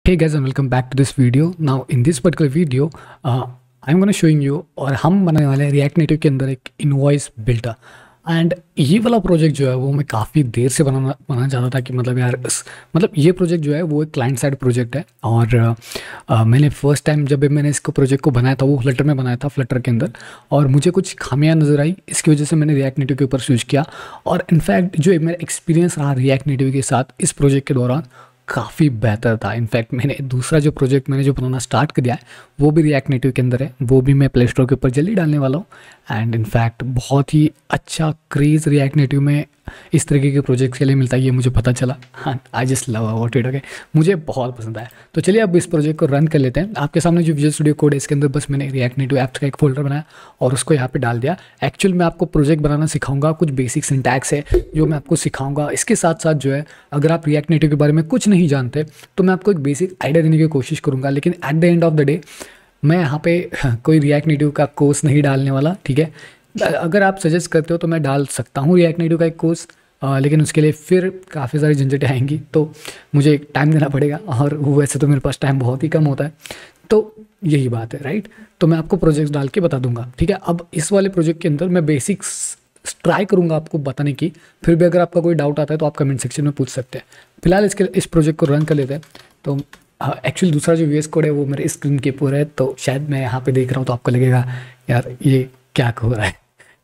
Hey guys and welcome back to this video. Now in this particular video I'm gonna showing you और हम बनाने वाले हैं react native के अंदर एक इनवॉइस बिल्डर। एंड ये वाला प्रोजेक्ट जो है वो मैं काफ़ी देर से बनाना चाहता था कि मतलब यार मतलब ये प्रोजेक्ट जो है वो एक क्लाइंट साइड प्रोजेक्ट है। और मैंने फर्स्ट टाइम जब मैंने इसको प्रोजेक्ट को बनाया था वो फ्लटर में बनाया था, फ्लटर के अंदर, और मुझे कुछ खामियां नज़र आई। इसकी वजह से मैंने रिएक्ट नेटिव के ऊपर स्विच किया। और इनफैक्ट जो मेरा एक्सपीरियंस रहा रिएक्ट नेटिव के साथ इस प्रोजेक्ट के दौरान काफ़ी बेहतर था। इनफैक्ट मैंने दूसरा जो प्रोजेक्ट मैंने जो बनाना स्टार्ट कर दिया है वो भी रिएक्ट नेटिव के अंदर है, वो भी मैं प्ले स्टोर के ऊपर जल्दी डालने वाला हूँ। एंड इनफैक्ट बहुत ही अच्छा क्रेज़ रिएक्ट नेटिव में इस तरीके के प्रोजेक्ट के लिए मिलता है, ये मुझे पता चला। हाँ, I just love about it. Okay, मुझे बहुत पसंद आया। तो चलिए अब इस प्रोजेक्ट को रन कर लेते हैं। आपके सामने जो विजुअल स्टूडियो कोड है इसके अंदर बस मैंने रिएक्ट नेटिव ऐप्स का एक फोल्डर बनाया और उसको यहाँ पे डाल दिया। एक्चुअल मैं आपको प्रोजेक्ट बनाना सिखाऊंगा, कुछ बेसिक सिंटैक्स है जो मैं आपको सिखाऊंगा। इसके साथ साथ जो है अगर आप रिएक्ट नेटिव के बारे में कुछ नहीं जानते तो मैं आपको एक बेसिक आइडिया देने की कोशिश करूँगा। लेकिन at the end of the day मैं यहाँ पे कोई रिएक्ट नेटिव का कोर्स नहीं डालने वाला, ठीक है। अगर आप सजेस्ट करते हो तो मैं डाल सकता हूँ रिएक्ट नेटिव का एक कोर्स, लेकिन उसके लिए फिर काफ़ी सारी झंझटें आएंगी, तो मुझे टाइम देना पड़ेगा और वैसे तो मेरे पास टाइम बहुत ही कम होता है। तो यही बात है, राइट। तो मैं आपको प्रोजेक्ट डाल के बता दूंगा, ठीक है। अब इस वाले प्रोजेक्ट के अंदर मैं बेसिक्स ट्राई करूंगा आपको बताने की, फिर भी अगर आपका कोई डाउट आता है तो आप कमेंट सेक्शन में पूछ सकते हैं। फिलहाल इस प्रोजेक्ट को रन कर लेते हैं। तो एक्चुअली दूसरा जो वीएस कोड है वो मेरे स्क्रीन के ऊपर है, तो शायद मैं यहाँ पे देख रहा हूँ तो आपको लगेगा यार ये क्या हो रहा है।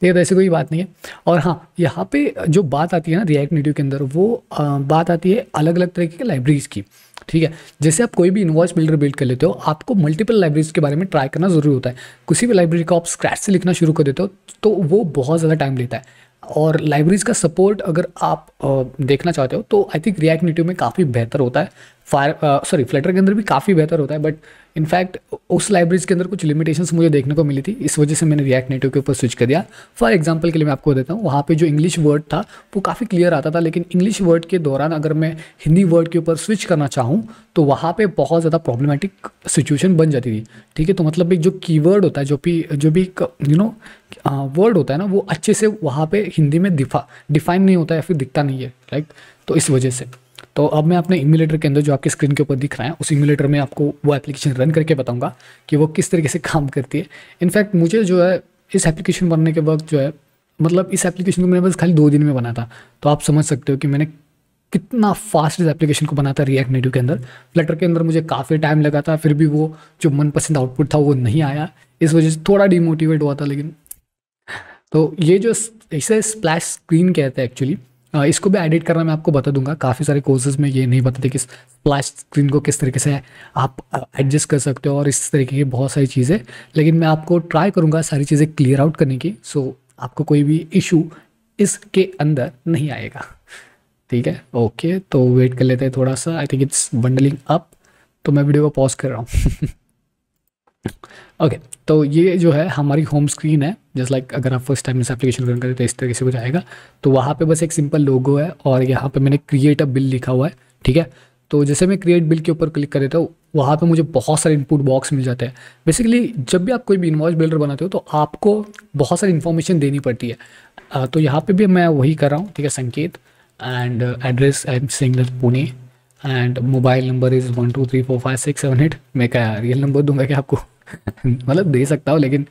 तो ऐसी कोई बात नहीं है। और हाँ, यहाँ पे जो बात आती है ना रिएक्ट नेटिव के अंदर, वो बात आती है अलग अलग तरीके के लाइब्रेरीज़ की, ठीक है। जैसे आप कोई भी इनवॉइस बिल्डर बिल्ड कर लेते हो, आपको मल्टीपल लाइब्रेरीज के बारे में ट्राई करना ज़रूरी होता है। किसी भी लाइब्रेरी को आप स्क्रैच से लिखना शुरू कर देते हो तो वो बहुत ज़्यादा टाइम लेता है। और लाइब्रेरीज का सपोर्ट अगर आप देखना चाहते हो तो आई थिंक रिएक्ट नेटिव में काफ़ी बेहतर होता है। फ्लटर के अंदर भी काफ़ी बेहतर होता है, बट इनफैक्ट उस लाइब्रेरीज के अंदर कुछ लिमिटेशंस मुझे देखने को मिली थी, इस वजह से मैंने रिएक्ट नेटिव के ऊपर स्विच कर दिया। फॉर एग्जांपल के लिए मैं आपको देता हूँ, वहाँ पे जो इंग्लिश वर्ड था वो काफ़ी क्लियर आता था, लेकिन इंग्लिश वर्ड के दौरान अगर मैं हिंदी वर्ड के ऊपर स्विच करना चाहूँ तो वहाँ पे बहुत ज़्यादा प्रॉब्लमेटिक सिचुएशन बन जाती थी, ठीक है। तो मतलब एक जो कीवर्ड होता है, जो भी वर्ड होता है ना, वो अच्छे से वहाँ पे हिंदी में डिफाइन नहीं होता है या फिर दिखता नहीं है, राइट। तो इस वजह से तो अब मैं अपने इम्यूलेटर के अंदर जो आपके स्क्रीन के ऊपर दिख रहा है उस इम्यूलेटर में आपको वो एप्लीकेशन रन करके बताऊंगा कि वो किस तरीके से काम करती है। इनफैक्ट मुझे जो है इस एप्लीकेशन बनने के वक्त जो है, मतलब इस एप्लीकेशन को मैंने बस खाली 2 दिन में बना था, तो आप समझ सकते हो कि मैंने कितना फास्ट इस एप्लीकेशन को बना था रिएक्ट नेटिव के अंदर। फ्लटर के अंदर मुझे काफ़ी टाइम लगा था, फिर भी वो जो मनपसंद आउटपुट था वो नहीं आया, इस वजह से थोड़ा डिमोटिवेट हुआ था। लेकिन तो ये जो इसे स्प्लैश स्क्रीन कहते हैं एक्चुअली, इसको भी एडिट करना मैं आपको बता दूंगा। काफ़ी सारे कोर्सेज में ये नहीं बताते कि स्प्लैश स्क्रीन को किस तरीके से आप एडजस्ट कर सकते हो और इस तरीके की बहुत सारी चीज़ें, लेकिन मैं आपको ट्राई करूँगा सारी चीज़ें क्लियर आउट करने की, सो आपको कोई भी इशू इसके अंदर नहीं आएगा, ठीक है। ओके, तो वेट कर लेते हैं थोड़ा सा। I think it's bundling up, तो मैं वीडियो को पॉज कर रहा हूँ। ओके, तो ये जो है हमारी होम स्क्रीन है। जस्ट लाइक अगर आप फर्स्ट टाइम इस एप्लीकेशन रन करें तो इस तरीके से हो जाएगा। तो वहाँ पे बस एक सिंपल लोगो है और यहाँ पे मैंने क्रिएट अ बिल लिखा हुआ है, ठीक है। तो जैसे मैं क्रिएट बिल के ऊपर क्लिक कर देता हूँ, वहाँ पे मुझे बहुत सारे इनपुट बॉक्स मिल जाते हैं। बेसिकली जब भी आप कोई भी इनवॉइस बिल्डर बनाते हो तो आपको बहुत सारी इन्फॉर्मेशन देनी पड़ती है। तो यहाँ पर भी मैं वही कर रहा हूँ, ठीक है। संकेत and address I am saying Pune and mobile number is 12345678। मैं क्या रियल नंबर दूंगा क्या आपको? मतलब दे सकता हूँ, लेकिन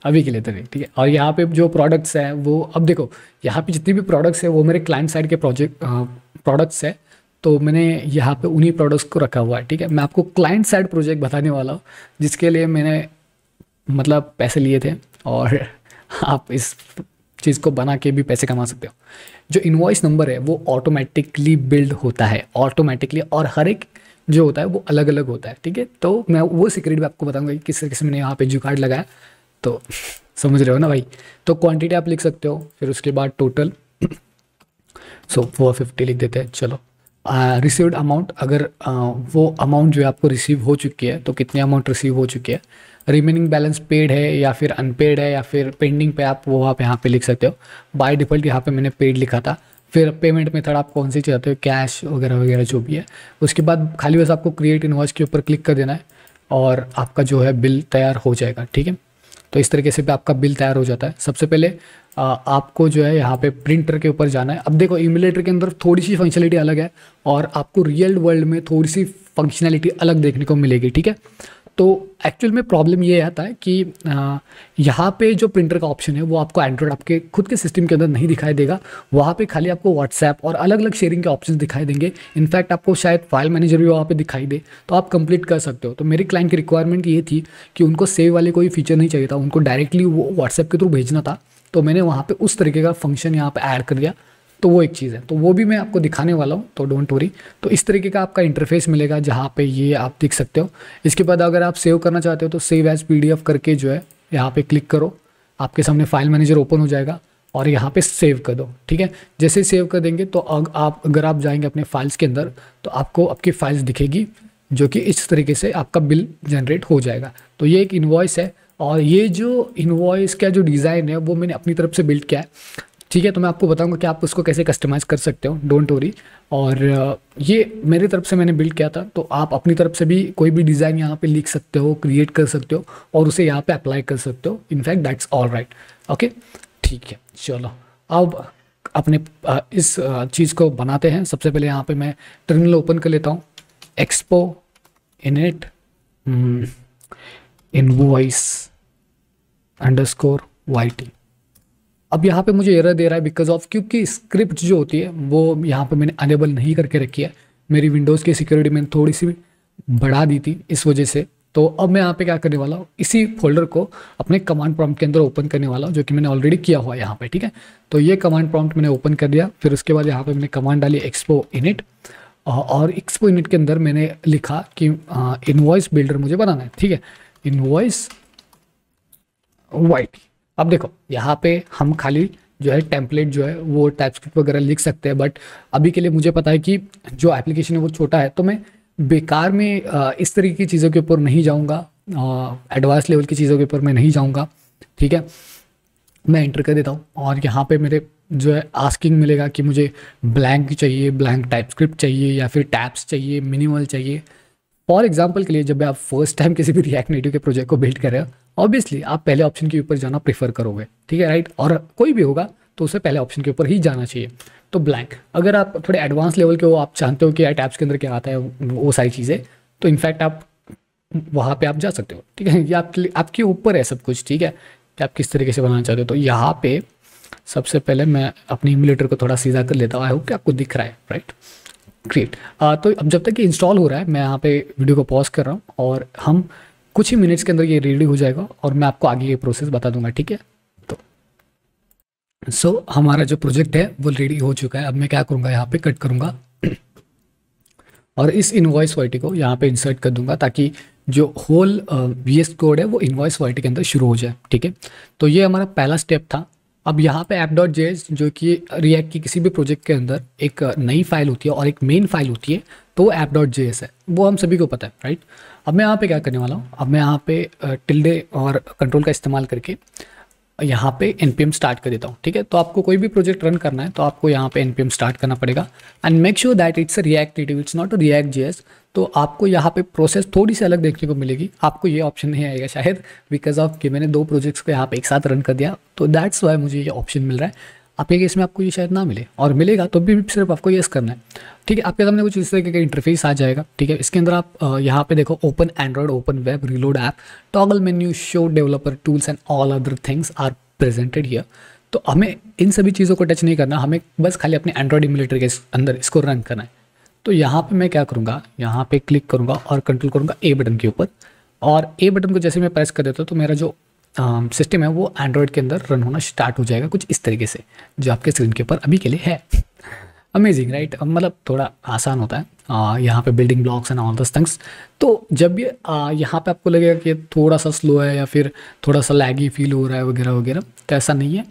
अभी के लिए तो नहीं, ठीक है। और यहाँ पे जो प्रोडक्ट्स है वो, अब देखो यहाँ पे जितनी भी प्रोडक्ट्स है वो मेरे क्लाइंट साइड के प्रोडक्ट्स है, तो मैंने यहाँ पे उन्हीं प्रोडक्ट्स को रखा हुआ है, ठीक है। मैं आपको क्लाइंट साइड प्रोजेक्ट बताने वाला हूँ जिसके लिए मैंने मतलब पैसे लिए थे, और आप इस चीज़ को बना के भी पैसे कमा सकते हो। जो इनवॉइस नंबर है वो ऑटोमेटिकली बिल्ड होता है ऑटोमेटिकली, और हर एक जो होता है वो अलग अलग होता है, ठीक है। तो मैं वो सीक्रेट भी आपको बताऊंगा कि किस तरीके से मैंने यहाँ पे जुगाड़ लगाया, तो समझ रहे हो ना भाई। तो क्वांटिटी आप लिख सकते हो, फिर उसके बाद टोटल 450 लिख देते हैं। चलो, रिसीव्ड अमाउंट, अगर वो अमाउंट जो है आपको रिसीव हो चुकी है तो कितनी अमाउंट रिसीव हो चुकी है। रिमेनिंग बैलेंस पेड है या फिर अनपेड है या फिर पेंडिंग पे, आप वो आप यहाँ पे लिख सकते हो। बाय डिफ़ॉल्ट यहाँ पे मैंने पेड लिखा था। फिर पेमेंट मेथड आप कौन सी चाहते हो, कैश वगैरह वगैरह जो भी है। उसके बाद खाली बस आपको क्रिएट इनवॉइस के ऊपर क्लिक कर देना है और आपका जो है बिल तैयार हो जाएगा, ठीक है। तो इस तरीके से भी आपका बिल तैयार हो जाता है। सबसे पहले आपको जो है यहाँ पे प्रिंटर के ऊपर जाना है। अब देखो इमुलेटर के अंदर थोड़ी सी फंक्शनलिटी अलग है और आपको रियल वर्ल्ड में थोड़ी सी फंक्शनलिटी अलग देखने को मिलेगी, ठीक है। तो एक्चुअल में प्रॉब्लम ये आता है कि यहाँ पे जो प्रिंटर का ऑप्शन है वो आपको एंड्रॉयड आपके खुद के सिस्टम के अंदर नहीं दिखाई देगा। वहाँ पे खाली आपको व्हाट्सएप और अलग अलग शेयरिंग के ऑप्शंस दिखाई देंगे। इनफैक्ट आपको शायद फाइल मैनेजर भी वहाँ पे दिखाई दे, तो आप कंप्लीट कर सकते हो। तो मेरी क्लाइंट की रिक्वायरमेंट ये थी कि उनको सेव वाले कोई फीचर नहीं चाहिए था, उनको डायरेक्टली वो व्हाट्सएप के थ्रू भेजना था। तो मैंने वहाँ पर उस तरीके का फंक्शन यहाँ पर ऐड कर दिया। तो वो एक चीज़ है, तो वो भी मैं आपको दिखाने वाला हूँ, तो डोंट वरी। तो इस तरीके का आपका इंटरफेस मिलेगा जहाँ पे ये आप देख सकते हो। इसके बाद अगर आप सेव करना चाहते हो तो सेव एज PDF करके जो है यहाँ पे क्लिक करो, आपके सामने फाइल मैनेजर ओपन हो जाएगा और यहाँ पे सेव कर दो, ठीक है। जैसे ही सेव कर देंगे तो अगर आप जाएंगे अपने फाइल्स के अंदर तो आपको आपकी फाइल्स दिखेगी, जो कि इस तरीके से आपका बिल जनरेट हो जाएगा। तो ये एक इन्वॉइस है और ये जो इन्वॉइस का जो डिज़ाइन है वो मैंने अपनी तरफ से बिल्ड किया है, ठीक है। तो मैं आपको बताऊंगा कि आप उसको कैसे कस्टमाइज़ कर सकते हो, डोंट वरी। और ये मेरी तरफ से मैंने बिल्ड किया था, तो आप अपनी तरफ से भी कोई भी डिज़ाइन यहाँ पे लिख सकते हो, क्रिएट कर सकते हो और उसे यहाँ पे अप्लाई कर सकते हो। In fact that's all right, okay, ठीक है। चलो अब अपने इस चीज़ को बनाते हैं। सबसे पहले यहाँ पे मैं टर्मिनल ओपन कर लेता हूँ, एक्सपो इनिट इनवॉइस _YT। अब यहाँ पे मुझे एरर दे रहा है बिकॉज ऑफ, क्योंकि स्क्रिप्ट जो होती है वो यहाँ पे मैंने अनेबल नहीं करके रखी है। मेरी विंडोज़ की सिक्योरिटी मैंने थोड़ी सी बढ़ा दी थी इस वजह से। तो अब मैं यहाँ पे क्या करने वाला हूँ, इसी फोल्डर को अपने कमांड प्रॉम्प्ट के अंदर ओपन करने वाला हूँ, जो कि मैंने ऑलरेडी किया हुआ है यहाँ पे, ठीक है। तो ये कमांड प्रॉम्प्ट मैंने ओपन कर दिया। फिर उसके बाद यहाँ पर मैंने कमांड डाली एक्सपो इनिट, और एक्सपो इनिट के अंदर मैंने लिखा कि इनवॉइस बिल्डर मुझे बनाना है, ठीक है, इनवॉइस YT। अब देखो यहाँ पे हम खाली जो है टेम्पलेट जो है वो टाइपस्क्रिप्ट वगैरह लिख सकते हैं, बट अभी के लिए मुझे पता है कि जो एप्लीकेशन है वो छोटा है, तो मैं बेकार में इस तरीके की चीज़ों के ऊपर नहीं जाऊँगा, एडवांस लेवल की चीज़ों के ऊपर मैं नहीं जाऊँगा, ठीक है। मैं एंटर कर देता हूँ और यहाँ पे मेरे जो है आस्किंग मिलेगा कि मुझे ब्लैंक चाहिए, ब्लैंक टाइपस्क्रिप्ट चाहिए या फिर टैब्स चाहिए, मिनिमल चाहिए। फॉर एग्जाम्पल के लिए जब आप फर्स्ट टाइम किसी भी रिएक्ट नेटिव के प्रोजेक्ट को बिल्ड कर रहे हो, ऑब्वियसली आप पहले ऑप्शन के ऊपर जाना प्रेफर करोगे, ठीक है, राइट। और कोई भी होगा तो उसे पहले ऑप्शन के ऊपर ही जाना चाहिए। तो ब्लैंक, अगर आप थोड़े एडवांस लेवल के हो, आप जानते हो कि यार टैब्स के अंदर क्या आता है, वो सारी चीज़ें, तो इनफैक्ट आप वहाँ पे आप जा सकते हो, ठीक है। ये आपके ऊपर है सब कुछ, ठीक है, कि आप किस तरीके से बनाना चाहते हो। तो यहाँ पे सबसे पहले मैं अपनी इमुलेटर को थोड़ा सीधा कर लेता हूँ। आई होप कि आपको दिख रहा है, राइट, ग्रेट। तो अब जब तक ये इंस्टॉल हो रहा है, मैं यहाँ पे वीडियो को पॉज कर रहा हूँ और हम कुछ ही मिनट्स के अंदर ये रेडी हो जाएगा और मैं आपको आगे ये प्रोसेस बता दूंगा, ठीक है। तो हमारा जो प्रोजेक्ट है वो रेडी हो चुका है। अब मैं क्या करूँगा, यहाँ पे कट करूँगा और इस इनवॉइस YT को यहाँ पे इंसर्ट कर दूंगा, ताकि जो होल VS कोड है वो इनवॉइस YT के अंदर शुरू हो जाए, ठीक है। तो ये हमारा पहला स्टेप था। अब यहाँ पे app.js, जो कि रिएक्ट की किसी भी प्रोजेक्ट के अंदर एक नई फाइल होती है और एक मेन फाइल होती है, तो वो app.js है, वो हम सभी को पता है, राइट। अब मैं यहाँ पे क्या करने वाला हूँ, अब मैं यहाँ पे टिल्डे और कंट्रोल का इस्तेमाल करके यहाँ पे npm स्टार्ट कर देता हूँ, ठीक है। तो आपको कोई भी प्रोजेक्ट रन करना है तो आपको यहाँ पे npm स्टार्ट करना पड़ेगा and make sure that it's a react native, it's not a react JS। तो आपको यहाँ पे प्रोसेस थोड़ी सी अलग देखने को मिलेगी, आपको ये ऑप्शन नहीं आएगा शायद, बिकॉज ऑफ कि मैंने 2 प्रोजेक्ट्स को यहाँ पे एक साथ रन कर दिया, तो दैट्स वाई मुझे ये ऑप्शन मिल रहा है। आपके केस में आपको ये शायद ना मिले, और मिलेगा तो भी सिर्फ आपको यस करना है, ठीक है। आपके सामने कुछ इस तरीके का इंटरफेस आ जाएगा, ठीक है। इसके अंदर आप यहाँ पे देखो, open Android, open web, reload app, toggle menu, show developer tools and all other things are presented here. तो हमें इन सभी चीज़ों को टच नहीं करना, हमें बस खाली अपने एंड्रॉइड इमुलेटर के अंदर इसको रन करना है। तो यहाँ पे मैं क्या करूँगा, यहाँ पे क्लिक करूँगा और कंट्रोल करूँगा A बटन के ऊपर, और A बटन को जैसे मैं प्रेस कर देता हूँ तो मेरा जो सिस्टम है वो एंड्रॉइड के अंदर रन होना स्टार्ट हो जाएगा, कुछ इस तरीके से, जो आपके स्क्रीन के ऊपर अभी के लिए है। Amazing, right. मतलब थोड़ा आसान होता है यहाँ पे बिल्डिंग ब्लॉक्स एंड ऑल दस थिंग्स। तो जब ये यहाँ पे आपको लगेगा कि थोड़ा सा स्लो है या फिर थोड़ा सा लैगी फील हो रहा है वगैरह वगैरह, तो ऐसा नहीं है।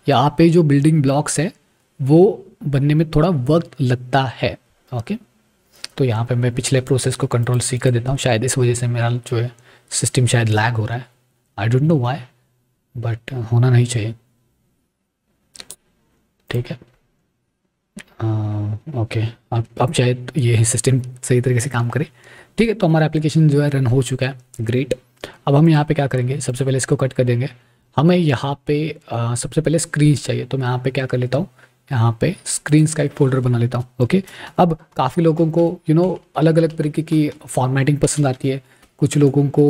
यहाँ पे जो बिल्डिंग ब्लॉक्स है वो बनने में थोड़ा वक्त लगता है, ओके। तो यहाँ पे मैं पिछले प्रोसेस को कंट्रोल C कर देता हूँ, शायद इस वजह से मेरा जो है सिस्टम शायद लैग हो रहा है, आई डोंट नो व्हाई, बट होना नहीं चाहिए, ठीक है। ओके, अब शायद ये सिस्टम सही तरीके से काम करे, ठीक है। तो हमारा एप्लीकेशन जो है रन हो चुका है, ग्रेट। अब हम यहाँ पे क्या करेंगे, सबसे पहले इसको कट कर देंगे। हमें यहाँ पे सबसे पहले स्क्रीन्स चाहिए, तो मैं यहाँ पे क्या कर लेता हूँ, यहाँ पे स्क्रीन्स का एक फोल्डर बना लेता हूँ। ओके, अब काफ़ी लोगों को अलग अलग तरीके की फॉर्मेटिंग पसंद आती है। कुछ लोगों को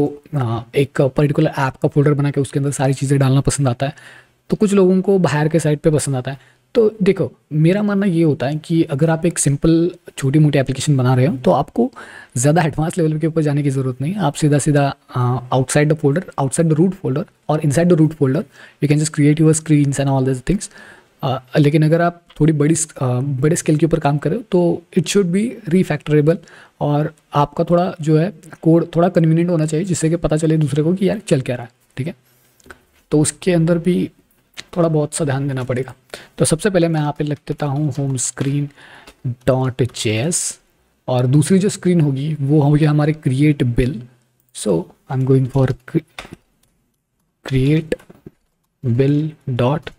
एक पर्टिकुलर ऐप का फोल्डर बना के उसके अंदर सारी चीज़ें डालना पसंद आता है, तो कुछ लोगों को बाहर के साइड पे पसंद आता है। तो देखो, मेरा मानना ये होता है कि अगर आप एक सिंपल छोटी मोटी एप्लीकेशन बना रहे हो तो आपको ज़्यादा एडवांस लेवल के ऊपर जाने की ज़रूरत नहीं है। आप सीधा सीधा outside the folder, outside the root folder और inside the root folder you can just create your screens and all this things. लेकिन अगर आप थोड़ी बड़े स्केल के ऊपर काम करें तो इट शुड बी रीफैक्टरेबल, और आपका थोड़ा जो है कोड थोड़ा कन्वीनियंट होना चाहिए, जिससे कि पता चले दूसरे को कि यार चल क्या रहा है। ठीक है, तो उसके अंदर भी थोड़ा बहुत सा ध्यान देना पड़ेगा। तो सबसे पहले मैं यहाँ पे लिख देता हूँ होम स्क्रीन डॉट जेएस, और दूसरी जो स्क्रीन होगी वो होगी हमारे create bill. So I am going for create bill dot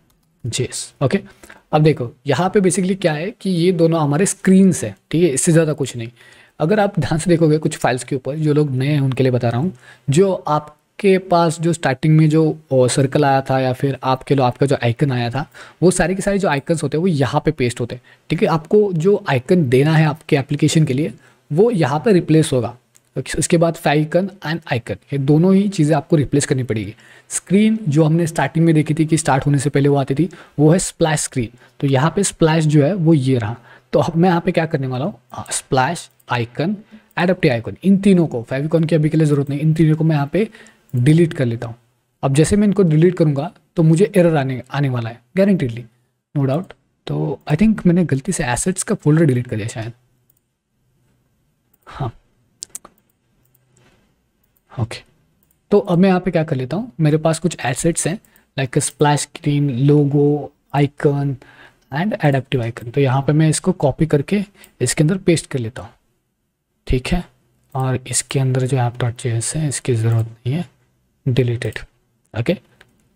JS. Okay, अब देखो यहाँ पे बेसिकली क्या है कि ये दोनों हमारे स्क्रीन्स है, ठीक है, इससे ज़्यादा कुछ नहीं। अगर आप ध्यान से देखोगे कुछ फाइल्स के ऊपर, जो लोग नए हैं उनके लिए बता रहा हूँ, जो आपके पास जो स्टार्टिंग में जो सर्कल आया था या फिर आपका जो आइकन आया था, वो सारे के सारे जो आइकन्स होते हैं वो यहाँ पे पेस्ट होते हैं। ठीक है, आपको जो आइकन देना है आपके एप्लीकेशन के लिए वो यहाँ पे रिप्लेस होगा। उसके बाद फाइकन एंड आइकन, ये दोनों ही चीज़ें आपको रिप्लेस करनी पड़ेगी। स्क्रीन जो हमने स्टार्टिंग में देखी थी कि स्टार्ट होने से पहले वो आती थी, वो है स्प्लैश स्क्रीन। तो यहाँ पे स्प्लैश जो है वो ये रहा। तो अब मैं यहाँ पे क्या करने वाला हूँ, स्प्लैश, आइकन, एडेप्टिव आइकन, इन तीनों को, फेविकॉन की अभी के लिए ज़रूरत नहीं, इन तीनों को मैं यहाँ पे डिलीट कर लेता हूँ। अब जैसे मैं इनको डिलीट करूँगा तो मुझे एरर आने वाला है गारंटीडली, नो डाउट। तो आई थिंक मैंने गलती से एसेट्स का फोल्डर डिलीट कर दिया शायद। हाँ, ओके, तो अब मैं यहाँ पे क्या कर लेता हूँ, मेरे पास कुछ एसेट्स हैं like splash screen, logo, icon and adaptive icon. तो यहाँ पे मैं इसको कॉपी करके इसके अंदर पेस्ट कर लेता हूँ। ठीक है, और इसके अंदर जो ऐप डॉट जेएस है इसकी ज़रूरत नहीं है, डिलीटेड। ओके,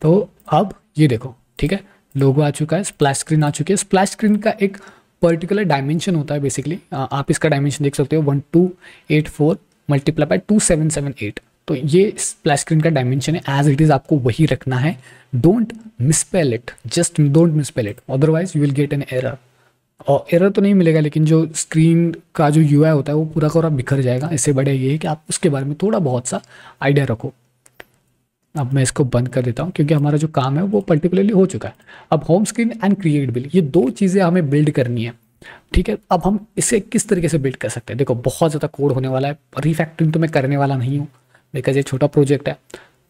तो अब ये देखो, ठीक है, लोगो आ चुका है, स्प्लैश स्क्रीन आ चुकी है। स्प्लैश स्क्रीन का एक पर्टिकुलर डायमेंशन होता है बेसिकली, आप इसका डायमेंशन देख सकते हो 1284 मल्टीप्लाई बाय 2778। तो ये स्प्लैश स्क्रीन का डायमेंशन है, एज इट इज़ आपको वही रखना है। Don't misspell it, just don't misspell it, otherwise you will get an error. और एरर तो नहीं मिलेगा, लेकिन जो स्क्रीन का जो यूआई होता है वो पूरा का पूरा बिखर जाएगा। इससे बड़े ये है कि आप उसके बारे में थोड़ा बहुत सा आइडिया रखो। अब मैं इसको बंद कर देता हूँ क्योंकि हमारा जो काम है वो पर्टिकुलरली हो चुका है। अब home screen and create bill, ये दो चीज़ें हमें बिल्ड करनी है। ठीक है, अब हम इसे किस तरीके से बिल्ड कर सकते हैं, देखो बहुत ज़्यादा कोड होने वाला है, रीफैक्टरिंग तो मैं करने वाला नहीं हूँ बिकॉज ये छोटा प्रोजेक्ट है।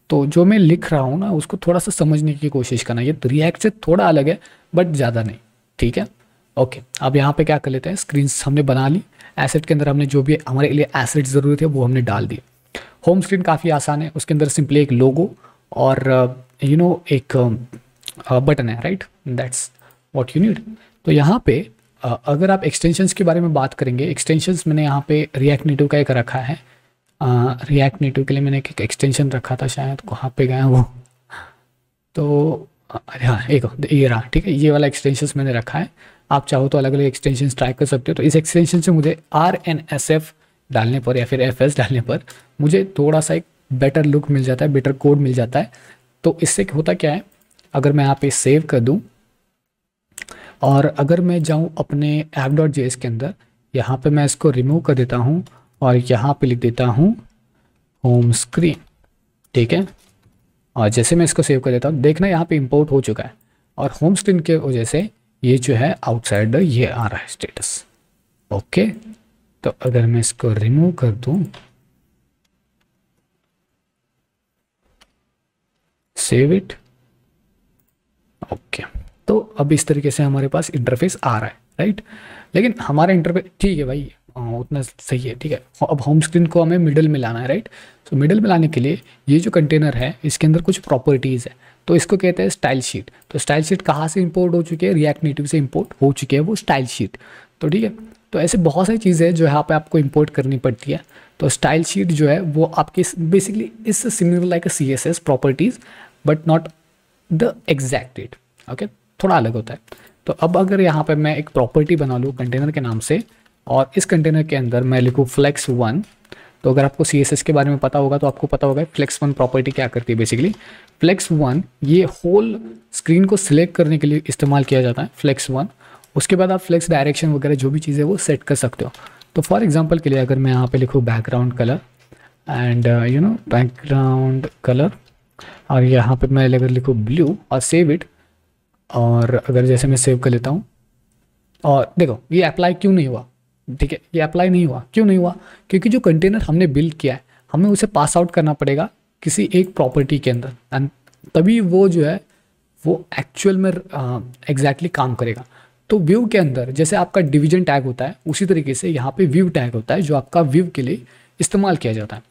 तो जो मैं लिख रहा हूँ ना उसको थोड़ा सा समझने की कोशिश करना। ये रिएक्ट से थोड़ा अलग है बट ज़्यादा नहीं। ठीक है, ओके, अब यहाँ पे क्या कर लेते हैं, स्क्रीन्स हमने बना ली, एसेट के अंदर हमने जो भी हमारे लिए एसेट ज़रूरत है वो हमने डाल दिए। होम स्क्रीन काफ़ी आसान है, उसके अंदर सिंपली एक लोगो और एक बटन है, right, that's what you need. तो यहाँ पे अगर आप एक्सटेंशंस के बारे में बात करेंगे, एक्सटेंशंस मैंने यहाँ पे रिएक्ट नेटिव का एक रखा है। रिएक्ट नेटिव के लिए मैंने एक एक्सटेंशन रखा था, शायद कहाँ पे गया वो, तो हाँ एक ये रहा। ठीक है, ये वाला एक्सटेंशंस मैंने रखा है। आप चाहो तो अलग अलग एक्सटेंशंस ट्राई कर सकते हो। तो इस एक्सटेंशन से मुझे RNSF डालने पर या फिर FS डालने पर मुझे थोड़ा सा एक बेटर लुक मिल जाता है, बेटर कोड मिल जाता है। तो इससे होता क्या है, अगर मैं यहाँ पे सेव कर दूँ और अगर मैं जाऊँ अपने app.js के अंदर, यहाँ पे मैं इसको रिमूव कर देता हूँ और यहाँ पे लिख देता हूँ होम स्क्रीन। ठीक है, और जैसे मैं इसको सेव कर देता हूँ, देखना यहाँ पे इंपोर्ट हो चुका है और होम स्क्रीन के वजह से ये जो है आउटसाइड ये आ रहा है स्टेटस। ओके, तो अगर मैं इसको रिमूव कर दूँ, सेव इट, ओके, तो अब इस तरीके से हमारे पास इंटरफेस आ रहा है, राइट। लेकिन हमारा इंटरफेस ठीक है भाई, उतना सही है, ठीक है। अब होम स्क्रीन को हमें मिडल में लाना है, राइट। तो मिडल में लाने के लिए ये जो कंटेनर है इसके अंदर कुछ प्रॉपर्टीज़ है, तो इसको कहते हैं स्टाइल शीट। तो स्टाइल शीट कहाँ से इंपोर्ट हो चुकी है, रिएक्ट नेटिव से इंपोर्ट हो चुकी है वो स्टाइल शीट। तो ठीक है, तो ऐसे बहुत सारी चीज़ें हैं जो यहाँ पे आपको इंपोर्ट करनी पड़ती है। तो स्टाइल शीट जो है वो आपकी basically is similar like a CSS properties but not the exact it. Okay, थोड़ा अलग होता है। तो अब अगर यहाँ पे मैं एक प्रॉपर्टी बना लूँ कंटेनर के नाम से और इस कंटेनर के अंदर मैं लिखूँ flex1, तो अगर आपको CSS के बारे में पता होगा तो आपको पता होगा फ्लेक्स वन प्रॉपर्टी क्या करती है। बेसिकली फ्लेक्स वन ये होल स्क्रीन को सिलेक्ट करने के लिए इस्तेमाल किया जाता है फ्लेक्स वन। उसके बाद आप फ्लेक्स डायरेक्शन वगैरह जो भी चीज़ें वो सेट कर सकते हो। तो फॉर एग्जांपल के लिए अगर मैं यहाँ पे लिखूँ background colour and background colour, और यहाँ पे मैं अगर लिखूँ ब्लू और सेव इट, और अगर जैसे मैं सेव कर लेता हूँ और देखो ये अप्लाई क्यों नहीं हुआ, ठीक है, ये अप्लाई नहीं हुआ, क्यों नहीं हुआ, क्योंकि जो कंटेनर हमने बिल्ड किया है हमें उसे पास आउट करना पड़ेगा किसी एक प्रॉपर्टी के अंदर, एंड तभी वो जो है वो एक्चुअल में एग्जैक्टली काम करेगा। तो व्यू के अंदर जैसे आपका डिवीजन टैग होता है उसी तरीके से यहाँ पे व्यू टैग होता है जो आपका व्यू के लिए इस्तेमाल किया जाता है,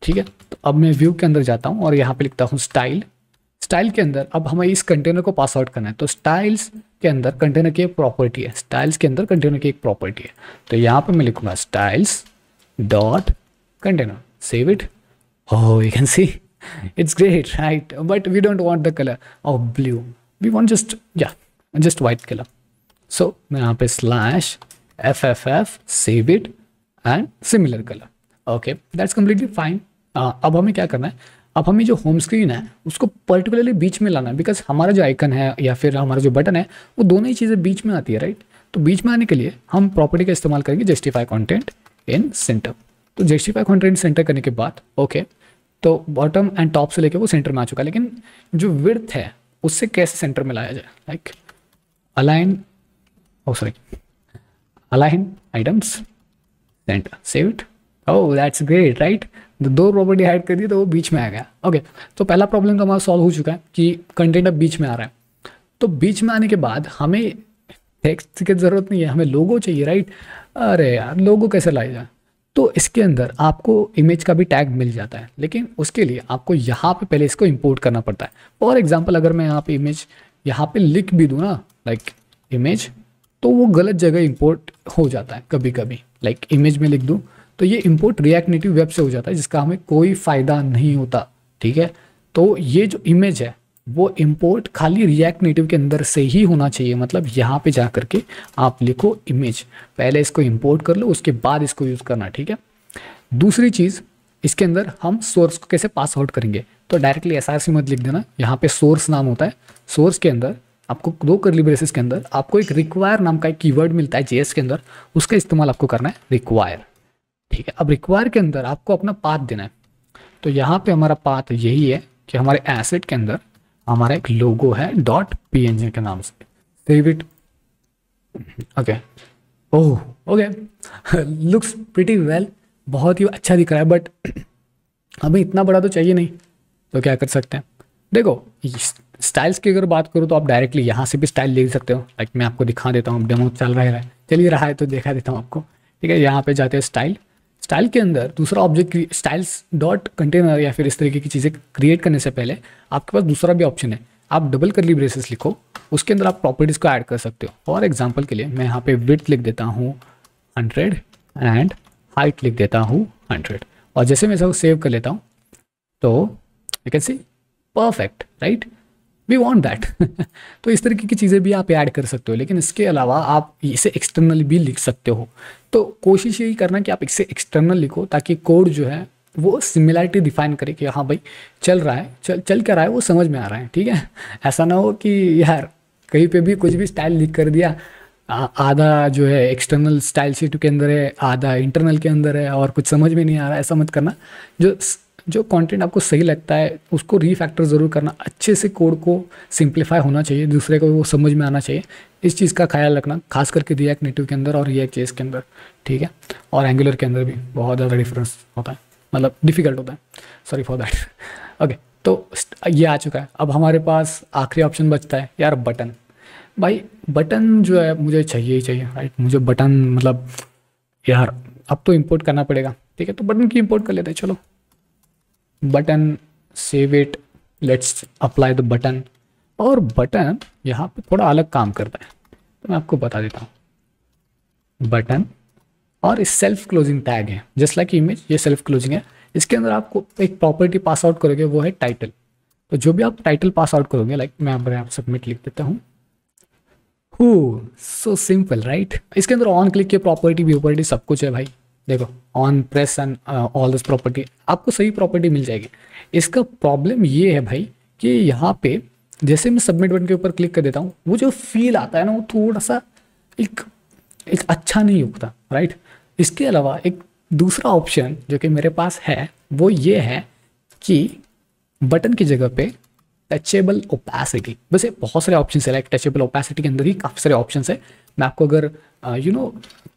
ठीक है। तो अब मैं व्यू के अंदर जाता हूँ और यहाँ पे लिखता हूँ स्टाइल। स्टाइल के अंदर अब हमें इस कंटेनर को पास आउट करना है, तो स्टाइल्स के अंदर कंटेनर की एक प्रॉपर्टी है, स्टाइल्स के अंदर कंटेनर की एक प्रॉपर्टी है। तो यहाँ पे मैं लिखूंगा styles dot container, save it, oh you can see it's great, right? But we don't want the color of blue, we want just white color. So मैं यहाँ पे slash fff save it and similar color, okay that's completely fine. अब हमें क्या करना है, अब हमें जो होम स्क्रीन है उसको पर्टिकुलरली बीच में लाना है, बिकॉज हमारा जो आइकन है या फिर हमारा जो बटन है वो दोनों ही चीज़ें बीच में आती है, राइट। तो बीच में आने के लिए हम प्रॉपर्टी का इस्तेमाल करेंगे जस्टिफाई कंटेंट इन सेंटर। तो जस्टिफाई कंटेंट सेंटर करने के बाद ओके, तो बॉटम एंड टॉप से लेके वो सेंटर में आ चुका है, लेकिन जो विड्थ है उससे कैसे सेंटर में लाया जाए, like align align items centre, save it, oh that's great, right. दो प्रॉपर्टी हाइड कर दी तो वो बीच में आ गया, ओके। तो पहला प्रॉब्लम तो हमारा सॉल्व हो चुका है कि कंटेंट अब बीच में आ रहा है। तो बीच में आने के बाद हमें टेक्स्ट की ज़रूरत नहीं है, हमें लोगो चाहिए, राइट। अरे यार लोगो कैसे लाया जाए, तो इसके अंदर आपको इमेज का भी टैग मिल जाता है, लेकिन उसके लिए आपको यहाँ पे पहले इसको इंपोर्ट करना पड़ता है। फॉर एग्जांपल अगर मैं यहाँ पे इमेज यहाँ पे लिख भी दूँ ना लाइक इमेज, तो वो गलत जगह इंपोर्ट हो जाता है कभी कभी, लाइक इमेज में लिख दूँ तो ये इंपोर्ट रिएक्ट नेटिव वेब से हो जाता है जिसका हमें कोई फ़ायदा नहीं होता, ठीक है। तो ये जो इमेज है वो इंपोर्ट खाली रिएक्ट नेटिव के अंदर से ही होना चाहिए, मतलब यहाँ पे जा करके आप लिखो इमेज, पहले इसको इंपोर्ट कर लो उसके बाद इसको यूज़ करना, ठीक है। दूसरी चीज़ इसके अंदर हम सोर्स को कैसे पास आउट करेंगे, तो डायरेक्टली एसआरसी मत लिख देना, यहाँ पे सोर्स नाम होता है। सोर्स के अंदर आपको दो कर्ली ब्रेसेस के अंदर आपको एक रिक्वायर नाम का एक कीवर्ड मिलता है जेएस के अंदर, उसका इस्तेमाल आपको करना है रिक्वायर, ठीक है। अब रिक्वायर के अंदर आपको अपना पाथ देना है। तो यहाँ पे हमारा पाथ यही है कि हमारे एसेट के अंदर हमारा एक लोगो है डॉट png के नाम से, save it, okay, oh okay looks pretty well, बहुत ही अच्छा दिख रहा है, बट हमें इतना बड़ा तो चाहिए नहीं, तो क्या कर सकते हैं, देखो स्टाइल्स की अगर बात करूँ तो आप डायरेक्टली यहाँ से भी स्टाइल ले सकते हो, लाइक मैं आपको दिखा देता हूँ, डेमो चल ही रहा है तो दिखा देता हूँ आपको, ठीक है। यहाँ पे जाते हैं स्टाइल, स्टाइल के अंदर दूसरा ऑब्जेक्ट स्टाइल्स डॉट कंटेनर या फिर इस तरीके की चीज़ें क्रिएट करने से पहले आपके पास दूसरा भी ऑप्शन है, आप डबल कर्ली ब्रेसेस लिखो, उसके अंदर आप प्रॉपर्टीज़ को ऐड कर सकते हो। फॉर एग्जांपल के लिए मैं यहाँ पे विड्थ लिख देता हूँ 100 एंड हाइट लिख देता हूँ 100, और जैसे मैं इसको सेव कर लेता हूँ तो you can see perfect, right, we want that. तो इस तरीके की चीज़ें भी आप ऐड कर सकते हो, लेकिन इसके अलावा आप इसे एक्सटर्नल भी लिख सकते हो। तो कोशिश यही करना कि आप इसे एक्सटर्नल लिखो ताकि कोड जो है वो सिमिलरिटी डिफाइन करे कि हाँ भाई चल रहा है, चल क्या रहा है वो समझ में आ रहा है, ठीक है। ऐसा ना हो कि यार कहीं पे भी कुछ भी स्टाइल लिख कर दिया, आधा जो है एक्सटर्नल स्टाइल शीट के अंदर है, आधा इंटरनल के अंदर है और कुछ समझ में नहीं आ रहा, ऐसा मत करना। जो कंटेंट आपको सही लगता है उसको रीफैक्टर ज़रूर करना, अच्छे से कोड को सिंप्लीफाई होना चाहिए, दूसरे को वो समझ में आना चाहिए, इस चीज़ का ख्याल रखना, खास करके रिएक्ट नेटिव के अंदर और रिएक्ट जेएस के अंदर, ठीक है। और एंगुलर के अंदर भी बहुत ज़्यादा डिफरेंस होता है, मतलब डिफ़िकल्ट होता है, सॉरी फॉर दैट, ओके। तो ये आ चुका है, अब हमारे पास आखिरी ऑप्शन बचता है यार बटन। भाई बटन जो है मुझे चाहिए ही चाहिए, राइट, मुझे बटन मतलब यार अब तो इंपोर्ट करना पड़ेगा, ठीक है। तो बटन की इंपोर्ट कर लेते हैं, चलो button, save it, let's apply the button. और बटन यहाँ पे थोड़ा अलग काम करता है, तो मैं आपको बता देता हूँ। बटन और इस सेल्फ क्लोजिंग टैग है, जस्ट लाइक इमेज, ये सेल्फ क्लोजिंग है। इसके अंदर आपको एक प्रॉपर्टी पास आउट करोगे, वो है टाइटल। तो जो भी आप टाइटल पास आउट करोगे, लाइक मैं आप सबमिट लिख देता हूँ, सो सिंपल, राइट। इसके अंदर ऑन क्लिक की प्रॉपर्टी सब कुछ है भाई, देखो on press and all this property, आपको सही प्रॉपर्टी मिल जाएगी। इसका प्रॉब्लम ये है भाई कि यहाँ पे जैसे मैं सबमिट बटन के ऊपर क्लिक कर देता हूँ, वो जो फील आता है ना वो थोड़ा सा एक एक अच्छा नहीं होता, राइट। इसके अलावा एक दूसरा ऑप्शन जो कि मेरे पास है वो ये है कि बटन की जगह पे टचेबल ओपेसिटी, वैसे बहुत सारे ऑप्शन है, लाइक टचेबल ओपेसिटी के अंदर ही काफ़ी सारे ऑप्शन है। मैं आपको अगर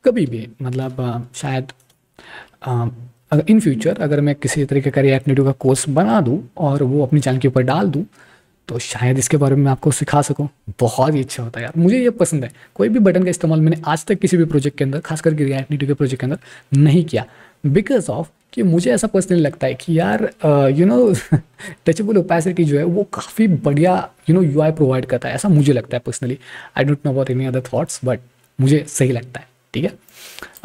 कभी भी मतलब शायद अगर इन फ्यूचर अगर मैं किसी तरीके का रिएक्ट नेटिव का कोर्स बना दूं और वो अपनी चैनल के ऊपर डाल दूं तो शायद इसके बारे में मैं आपको सिखा सकूं। बहुत ही अच्छा होता है यार, मुझे ये पसंद है। कोई भी बटन का इस्तेमाल मैंने आज तक किसी भी प्रोजेक्ट के अंदर, खास करके रिएक्ट नेटिव के प्रोजेक्ट के अंदर नहीं किया, बिकॉज ऑफ कि मुझे ऐसा पर्सनली लगता है कि यार टचेबल ओपेसिटी जो है वो काफ़ी बढ़िया यूआई प्रोवाइड करता है, ऐसा मुझे लगता है personally. I don't know about any other thoughts, but मुझे सही लगता है, ठीक है।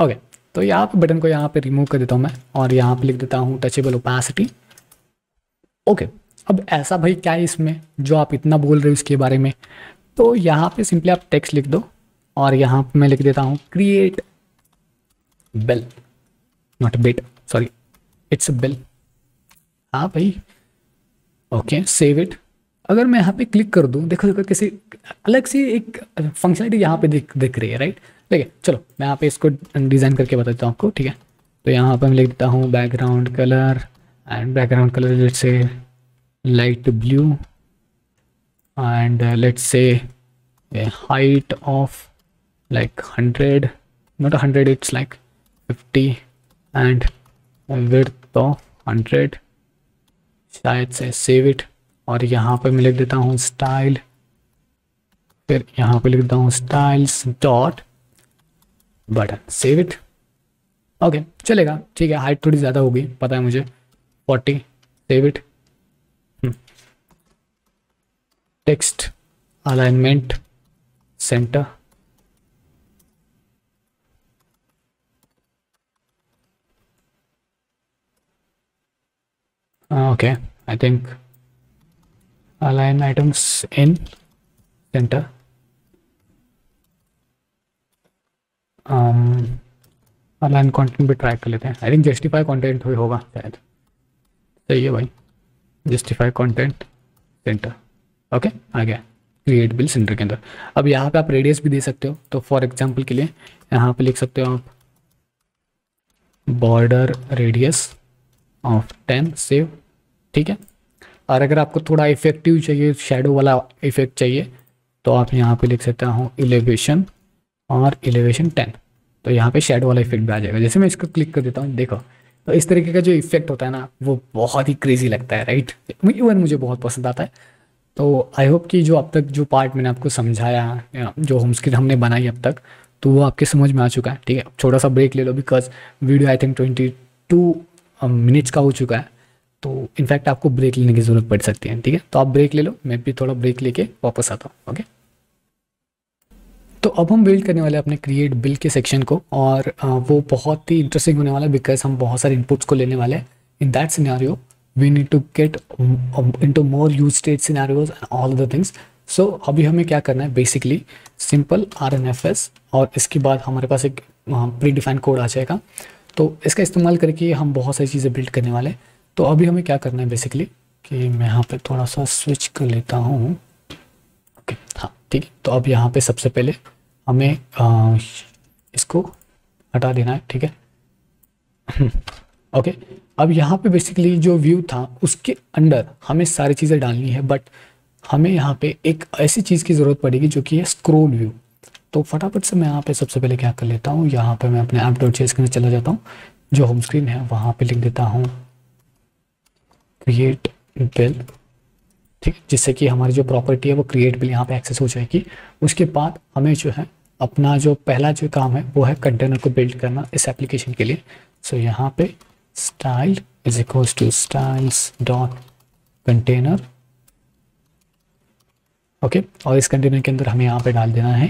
ओके, तो यहाँ पे बटन को यहाँ पे रिमूव कर देता हूँ मैं और यहाँ पे लिख देता हूँ टचेबल ओपेसिटी। ओके, अब ऐसा भाई क्या है इसमें जो आप इतना बोल रहे हो इसके बारे में, तो यहाँ पे सिंपली आप टेक्स्ट लिख दो और यहाँ पे मैं लिख देता हूँ create bell, not bit, sorry, it's a bill. हाँ भाई, ओके, सेव इट। अगर मैं यहाँ पे क्लिक कर दूँ, देखो देखो किसी अलग सी एक फंक्शनलिटी यहाँ पे दिख रही है, राइट। ठीक है, चलो मैं यहाँ पे इसको डिज़ाइन करके बताता हूँ आपको, ठीक है। तो यहाँ पे मैं लिख देता हूँ background colour, and background colour let's say light blue, and let's say height of like 100, not 100, it's like 50, and width of 100, शायद से सेव इट। और यहाँ पे मैं लिख देता हूँ स्टाइल, फिर यहाँ पे लिख देता हूँ styles dot button, save it. Okay, चलेगा, ठीक है। हाइट थोड़ी ज़्यादा होगी पता है मुझे, 40, save it. Text alignment centre, okay, I think align items in center, align content भी ट्राई कर लेते हैं। आई थिंक जस्टिफाई कंटेंट होगा शायद, सही है भाई, जस्टिफाई कंटेंट सेंटर। ओके, आ गया क्रिएट बिल सेंटर के अंदर। अब यहाँ पे आप रेडियस भी दे सकते हो, तो फॉर एग्जांपल के लिए यहाँ पे लिख सकते हो आप बॉर्डर रेडियस ऑफ 10, सेव, ठीक है। और अगर आपको थोड़ा इफेक्टिव चाहिए, शेडो वाला इफेक्ट चाहिए, तो आप यहाँ पे लिख सकते हो एलिवेशन और एलिवेशन 10, तो यहाँ पे शेडो वाला इफेक्ट भी आ जाएगा। जैसे मैं इसको क्लिक कर देता हूँ, देखो तो इस तरीके का जो इफेक्ट होता है ना वो बहुत ही क्रेजी लगता है, राइट। इवन मुझे बहुत पसंद आता है। तो आई होप कि जो अब तक जो पार्ट मैंने आपको समझाया, जो होम स्क्रीन हमने बनाई अब तक, तो वो आपके समझ में आ चुका है, ठीक है। छोटा सा ब्रेक ले लो, because video I think 22 minutes का हो चुका है, तो इनफैक्ट आपको ब्रेक लेने की ज़रूरत पड़ सकती है, ठीक है। तो आप ब्रेक ले लो, मैं भी थोड़ा ब्रेक लेके वापस आता हूँ, ओके। तो अब हम बिल्ड करने वाले अपने क्रिएट बिल के सेक्शन को, और वो बहुत ही इंटरेस्टिंग होने वाला है, बिकॉज हम बहुत सारे इनपुट्स को लेने वाले हैं। In that scenario we need to get into more use state scenarios and all the things. So अभी हमें क्या करना है, बेसिकली सिंपल RNFS, और इसके बाद हमारे पास एक प्री डिफाइंड कोड आ जाएगा। तो इसका इस्तेमाल करके हम बहुत सारी चीज़ें बिल्ड करने वाले हैं। तो अभी हमें क्या करना है बेसिकली कि मैं यहाँ पे थोड़ा सा स्विच कर लेता हूँ, ओके, हाँ ठीक है। तो अब यहाँ पे सबसे पहले हमें इसको हटा देना है, ठीक है। ओके, अब यहाँ पे बेसिकली जो व्यू था उसके अंदर हमें सारी चीज़ें डालनी है, बट हमें यहाँ पे एक ऐसी चीज़ की ज़रूरत पड़ेगी जो कि है स्क्रोल व्यू। तो फटाफट से मैं यहाँ पे सबसे पहले क्या कर लेता हूँ, यहाँ पे मैं अपने app.js के अंदर चला जाता हूँ, जो होम स्क्रीन है वहाँ पे लिख देता हूँ क्रिएट बिल, ठीक है, जिससे कि हमारी जो प्रॉपर्टी है वो क्रिएट बिल यहाँ पे एक्सेस हो जाएगी। उसके बाद हमें जो है अपना जो पहला जो काम है वो है कंटेनर को बिल्ड करना इस एप्लीकेशन के लिए। सो यहाँ पे style is equals to styles dot container, okay. और इस कंटेनर के अंदर हमें यहाँ पे डाल देना है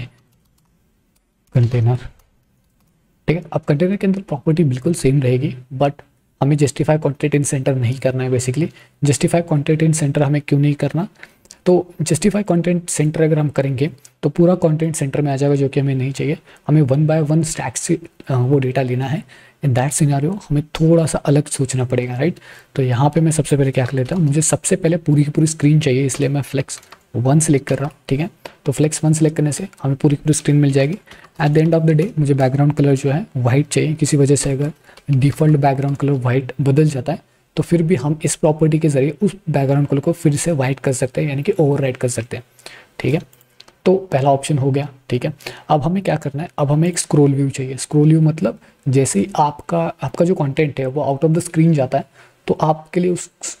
कंटेनर, ठीक है। अब कंटेनर के अंदर प्रॉपर्टी बिल्कुल सेम रहेगी, बट हमें जस्टिफाई कंटेंट इन सेंटर नहीं करना है। Basically justify content in centre हमें क्यों नहीं करना, तो जस्टिफाई कंटेंट सेंटर अगर हम करेंगे तो पूरा कंटेंट सेंटर में आ जाएगा, जो कि हमें नहीं चाहिए। हमें 1 by 1 स्टैक से वो डेटा लेना है, इन दैट सिनेरियो हमें थोड़ा सा अलग सोचना पड़ेगा, राइट। तो यहाँ पे मैं सबसे पहले क्या कर लेता हूँ, मुझे सबसे पहले पूरी की पूरी स्क्रीन चाहिए, इसलिए मैं फ्लेक्स 1 सेलेक्ट कर रहा हूँ, ठीक है। तो फ्लेक्स 1 सेलेक्ट करने से हमें पूरी की पूरी स्क्रीन मिल जाएगी। At the end of the day मुझे बैकग्राउंड कलर जो है वाइट चाहिए, किसी वजह से अगर डिफ़ॉल्ट बैकग्राउंड कलर वाइट बदल जाता है तो फिर भी हम इस प्रॉपर्टी के ज़रिए उस बैकग्राउंड कलर को फिर से वाइट कर सकते हैं, यानी कि ओवरराइट कर सकते हैं, ठीक है। तो पहला ऑप्शन हो गया, ठीक है। अब हमें क्या करना है, अब हमें एक स्क्रॉल व्यू चाहिए। स्क्रॉल व्यू मतलब जैसे ही आपका जो कंटेंट है वो आउट ऑफ द स्क्रीन जाता है तो आपके लिए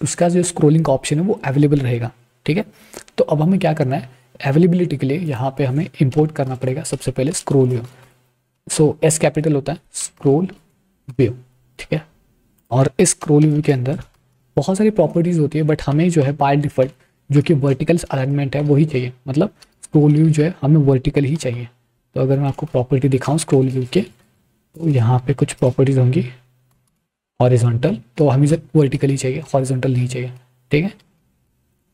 उसका जो स्क्रॉलिंग का ऑप्शन है वो अवेलेबल रहेगा, ठीक है। तो अब हमें क्या करना है, अवेलेबिलिटी के लिए यहाँ पे हमें इंपोर्ट करना पड़ेगा सबसे पहले स्क्रॉल व्यू। सो एस कैपिटल होता है स्क्रॉल व्यू, ठीक है। और इस स्क्रॉल व्यू के अंदर बहुत सारी प्रॉपर्टीज़ होती है, बट हमें जो है बाय डिफ़ॉल्ट जो कि वर्टिकल अलाइनमेंट है वही चाहिए, मतलब स्क्रॉल व्यू जो है हमें वर्टिकल ही चाहिए। तो अगर मैं आपको प्रॉपर्टी दिखाऊं स्क्रॉल व्यू के, तो यहाँ पे कुछ प्रॉपर्टीज़ होंगी हॉरिजॉन्टल, तो हमें वर्टिकल ही चाहिए, हॉरिजॉन्टल नहीं चाहिए, ठीक है।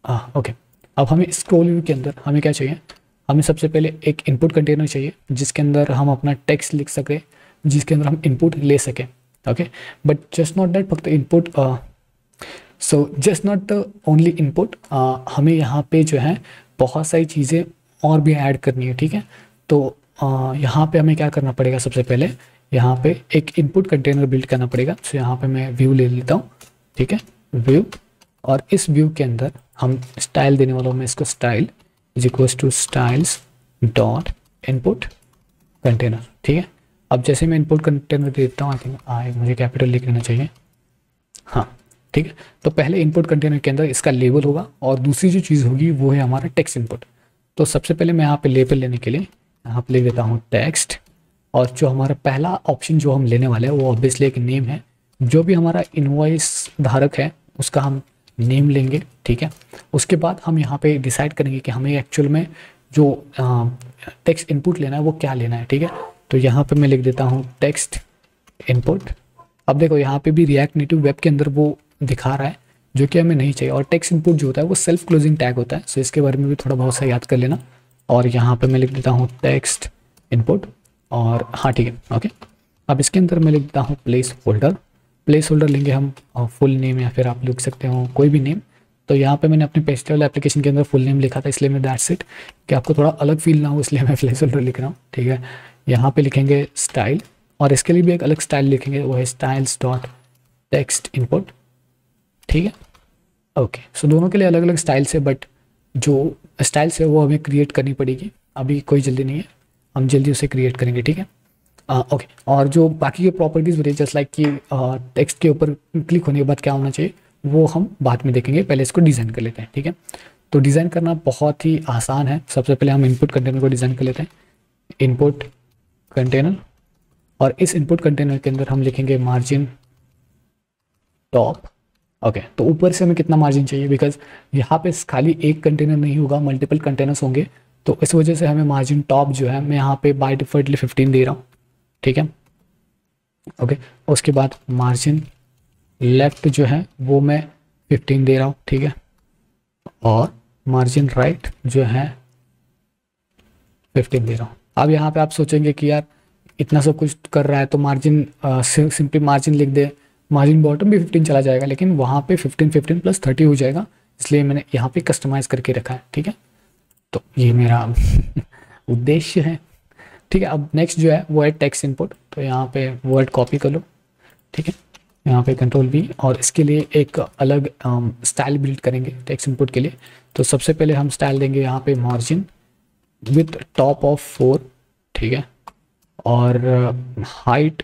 हाँ ओके। अब हमें स्क्रॉल व्यू के अंदर हमें क्या चाहिए, हमें सबसे पहले एक इनपुट कंटेनर चाहिए जिसके अंदर हम अपना टेक्स्ट लिख सकें, जिसके अंदर हम इनपुट ले सकें, okay. But just not that, फक्त input, so just not the only input, हमें यहाँ पे जो है बहुत सारी चीज़ें और भी ऐड करनी है, ठीक है। तो यहाँ पे हमें क्या करना पड़ेगा, सबसे पहले यहाँ पे एक इनपुट कंटेनर बिल्ड करना पड़ेगा। सो यहाँ पे मैं व्यू ले लेता हूँ, ठीक है, व्यू। और इस व्यू के अंदर हम स्टाइल देने वाला हूँ, मैं इसको style is equals to styles dot input container, ठीक है। अब जैसे मैं इनपुट कंटेनर देता हूँ, आई थिंक मुझे कैपिटल लिख लेना चाहिए, हाँ ठीक है। तो पहले इनपुट कंटेनर के अंदर इसका लेबल होगा और दूसरी जो चीज़ होगी वो है हमारा टेक्स्ट इनपुट। तो सबसे पहले मैं यहाँ पे लेबल लेने के लिए यहाँ पे लिख देता हूँ टेक्स्ट, और जो हमारा पहला ऑप्शन जो हम लेने वाले हैं वो ऑब्वियसली एक नेम है। जो भी हमारा इनवॉइस धारक है उसका हम नेम लेंगे, ठीक है। उसके बाद हम यहाँ पे डिसाइड करेंगे कि हमें एक्चुअल में जो टेक्स्ट इनपुट लेना है वो क्या लेना है, ठीक है। तो यहाँ पे मैं लिख देता हूँ टेक्स्ट इनपुट। अब देखो यहाँ पे भी रिएक्ट नेटिव वेब के अंदर वो दिखा रहा है जो कि हमें नहीं चाहिए। और टेक्स्ट इनपुट जो होता है वो सेल्फ क्लोजिंग टैग होता है, सो इसके बारे में भी थोड़ा बहुत सा याद कर लेना। और यहाँ पे मैं लिख देता हूँ टेक्स्ट इनपुट, और हाँ ठीक है ओके। अब इसके अंदर मैं लिख देता हूँ प्लेस होल्डर। प्लेस होल्डर लेंगे हम फुल नेम, या फिर आप लिख सकते हो कोई भी नेम। तो यहाँ पे मैंने अपने पेस्टेबल एप्लीकेशन के अंदर फुल नेम लिखा था, इसलिए मैं दैट्स इट, कि आपको थोड़ा अलग फील ना हो इसलिए मैं प्लेस होल्डर लिख रहा हूँ, ठीक है। यहाँ पे लिखेंगे स्टाइल, और इसके लिए भी एक अलग स्टाइल लिखेंगे, वो है स्टाइल्स डॉट टेक्स्ट इनपुट, ठीक है ओके। सो दोनों के लिए अलग अलग स्टाइल्स है, बट जो स्टाइल्स है वो हमें क्रिएट करनी पड़ेगी, अभी कोई जल्दी नहीं है, हम जल्दी उसे क्रिएट करेंगे, ठीक है ओके। और जो बाकी के प्रॉपर्टीज़ होती है जस्ट लाइक कि टेक्स्ट के ऊपर क्लिक होने के बाद क्या होना चाहिए वो हम बाद में देखेंगे, पहले इसको डिज़ाइन कर लेते हैं, ठीक है। तो डिज़ाइन करना बहुत ही आसान है। सबसे पहले हम इनपुट कंटेनर को डिज़ाइन कर लेते हैं, इनपुट कंटेनर। और इस इनपुट कंटेनर के अंदर हम लिखेंगे मार्जिन टॉप, ओके। तो ऊपर से हमें कितना मार्जिन चाहिए, बिकॉज यहाँ पे खाली एक कंटेनर नहीं होगा, मल्टीपल कंटेनर्स होंगे, तो इस वजह से हमें मार्जिन टॉप जो है मैं यहाँ पे बाय डिफॉल्टली 15 दे रहा हूँ, ठीक है ओके। उसके बाद मार्जिन लेफ्ट जो है वो मैं 15 दे रहा हूँ, ठीक है। और मार्जिन राइट जो है 15 दे रहा हूँ। अब यहाँ पे आप सोचेंगे कि यार इतना सब कुछ कर रहा है तो मार्जिन सिंपली मार्जिन लिख दे, मार्जिन बॉटम भी 15 चला जाएगा, लेकिन वहाँ पे 15 प्लस 30 हो जाएगा, इसलिए मैंने यहाँ पे कस्टमाइज़ करके रखा है, ठीक है। तो ये मेरा उद्देश्य है, ठीक है। अब नेक्स्ट जो है वो है टेक्स्ट इनपुट। तो यहाँ पे वर्ड कॉपी कर लो, ठीक है, यहाँ पे कंट्रोल बी, और इसके लिए एक अलग स्टाइल बिल्ड करेंगे टेक्स्ट इनपुट के लिए। तो सबसे पहले हम स्टाइल देंगे यहाँ पे मार्जिन विथ टॉप ऑफ 4, ठीक है। और हाइट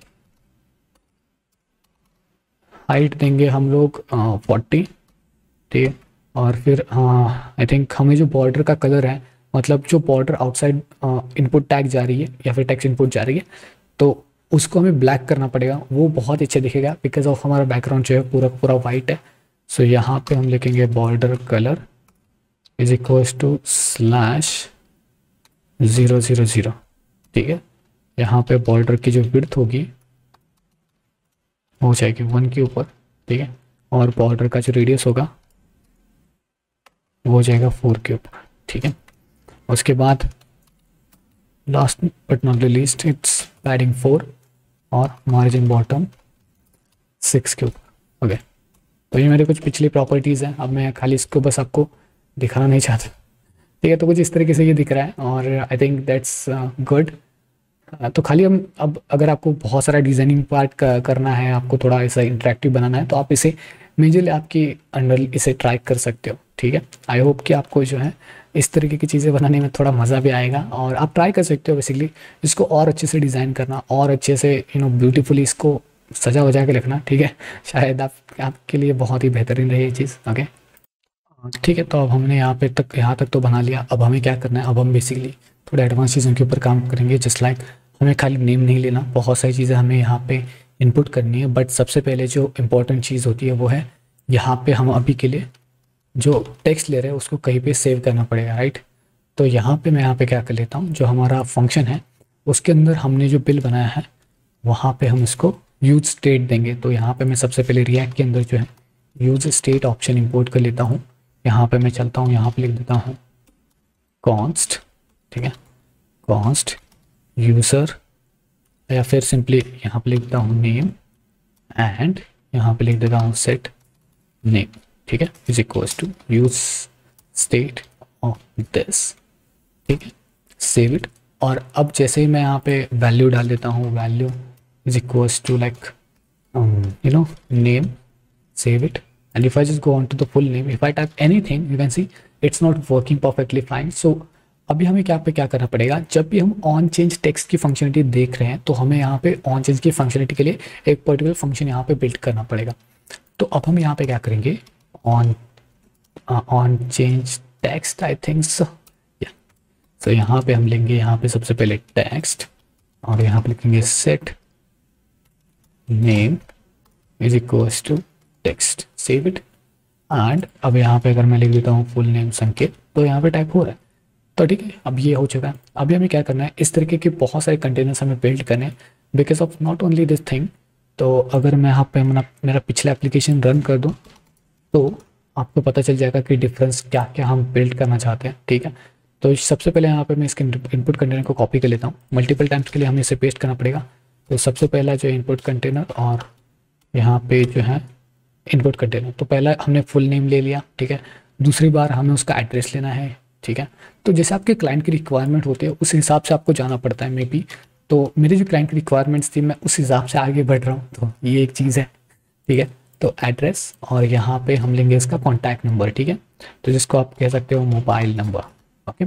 देंगे हम लोग 40, ठीक है। और फिर आई थिंक हमें जो बॉर्डर का कलर है, मतलब जो बॉर्डर आउटसाइड इनपुट टैग जा रही है या फिर टेक्स्ट इनपुट जा रही है, तो उसको हमें ब्लैक करना पड़ेगा, वो बहुत अच्छा दिखेगा बिकॉज ऑफ हमारा बैकग्राउंड जो है पूरा पूरा वाइट है। सो यहाँ पे हम लिखेंगे border colour is equals to /000, ठीक है। यहाँ पे बॉर्डर की जो विड्थ होगी हो जाएगी 1 के ऊपर, ठीक है। और बॉर्डर का जो रेडियस होगा वो हो जाएगा 4 के ऊपर, ठीक है। उसके बाद last but not the least it's padding 4, और मार्जिन बॉटम 6 के ऊपर। ओके, तो ये मेरे कुछ पिछली प्रॉपर्टीज़ हैं। अब मैं खाली इसको बस आपको दिखाना नहीं चाहता, ठीक है। तो कुछ इस तरीके से ये दिख रहा है और आई थिंक दैट्स गुड। तो खाली हम अब अगर आपको बहुत सारा डिज़ाइनिंग पार्ट करना है, आपको थोड़ा ऐसा इंटरेक्टिव बनाना है, तो आप इसे मेजरली आपकी अंडर इसे ट्राई कर सकते हो, ठीक है। आई होप कि आपको जो है इस तरीके की चीज़ें बनाने में थोड़ा मज़ा भी आएगा और आप ट्राई कर सकते हो बेसिकली इसको और अच्छे से डिज़ाइन करना और अच्छे से ब्यूटीफुली इसको सजा वजा के रखना, ठीक है। शायद आपके लिए बहुत ही बेहतरीन रही ये चीज़। ओके, ठीक है। तो अब हमने यहाँ तक तो बना लिया। अब हमें क्या करना है, अब हम बेसिकली थोड़ा एडवांस चीज़ों के ऊपर काम करेंगे। जस्ट लाइक हमें खाली नेम नहीं लेना, बहुत सारी चीज़ें हमें यहाँ पे इनपुट करनी है। बट सबसे पहले जो इम्पोर्टेंट चीज़ होती है वो है यहाँ पे हम अभी के लिए जो टेक्स्ट ले रहे हैं उसको कहीं पे सेव करना पड़ेगा, राइट। तो यहाँ पे मैं यहाँ पे क्या कर लेता हूँ, जो हमारा फंक्शन है उसके अंदर हमने जो बिल बनाया है वहाँ पे हम इसको यूज स्टेट देंगे। तो यहाँ पे मैं सबसे पहले रिएक्ट के अंदर जो है यूज स्टेट ऑप्शन इंपोर्ट कर लेता हूँ। यहाँ पे मैं चलता हूँ, यहाँ पे लिख देता हूँ कॉन्स्ट, ठीक है, कॉन्स्ट यूज़र, या फिर सिंपली यहाँ पे लिख देता हूँ नेम एंड यहाँ पे लिख देता हूँ सेट नेम, ठीक है, is equals to use state of this, ठीक है, सेव इट। और अब जैसे ही मैं यहाँ पे वैल्यू डाल देता हूँ, value is equals to like name, save it, and if I just go on to the full name, if I type anything you can see it's not working perfectly fine. So अभी हमें क्या करना पड़ेगा, जब भी हम on change text की functionality देख रहे हैं तो हमें यहाँ पे ऑन चेंज की फंक्शनलिटी के लिए एक पर्टिकुलर फंक्शन यहाँ पे बिल्ड करना पड़ेगा। तो अब हम यहाँ पे क्या करेंगे, on change text, I think सो या। सो यहाँ पे हम लेंगे यहाँ पे सबसे पहले टेक्स्ट और यहाँ पे लिखेंगे set name is equals to text, save it. And अब यहाँ पे अगर मैं लिख देता हूँ फुल नेम संकेत, तो यहाँ पे टाइप हो रहा है, तो ठीक है, अब ये हो चुका है। अभी हमें क्या करना है, इस तरीके के बहुत सारे कंटेनर्स हमें बिल्ड करने हैं because of not only this thing. तो अगर मैं यहाँ पे मेरा पिछला एप्लीकेशन रन कर दूँ तो आपको पता चल जाएगा कि डिफरेंस क्या क्या हम बिल्ड करना चाहते हैं, ठीक है। तो सबसे पहले यहाँ पे मैं इसके इनपुट कंटेनर को कॉपी कर लेता हूँ, मल्टीपल टाइम्स के लिए हमें इसे पेस्ट करना पड़ेगा। तो सबसे पहला जो इनपुट कंटेनर और यहाँ पे जो है इनपुट कंटेनर, तो पहला हमने फुल नेम ले लिया, ठीक है। दूसरी बार हमें उसका एड्रेस लेना है, ठीक है। तो जैसे आपके क्लाइंट की रिक्वायरमेंट होती है उस हिसाब से आपको जाना पड़ता है मे बी। तो मेरी जो क्लाइंट की रिक्वायरमेंट्स थी मैं उस हिसाब से आगे बढ़ रहा हूँ, तो ये एक चीज़ है, ठीक है। तो एड्रेस और यहाँ पे हम लेंगे इसका कॉन्टैक्ट नंबर, ठीक है, तो जिसको आप कह सकते हो मोबाइल नंबर। ओके,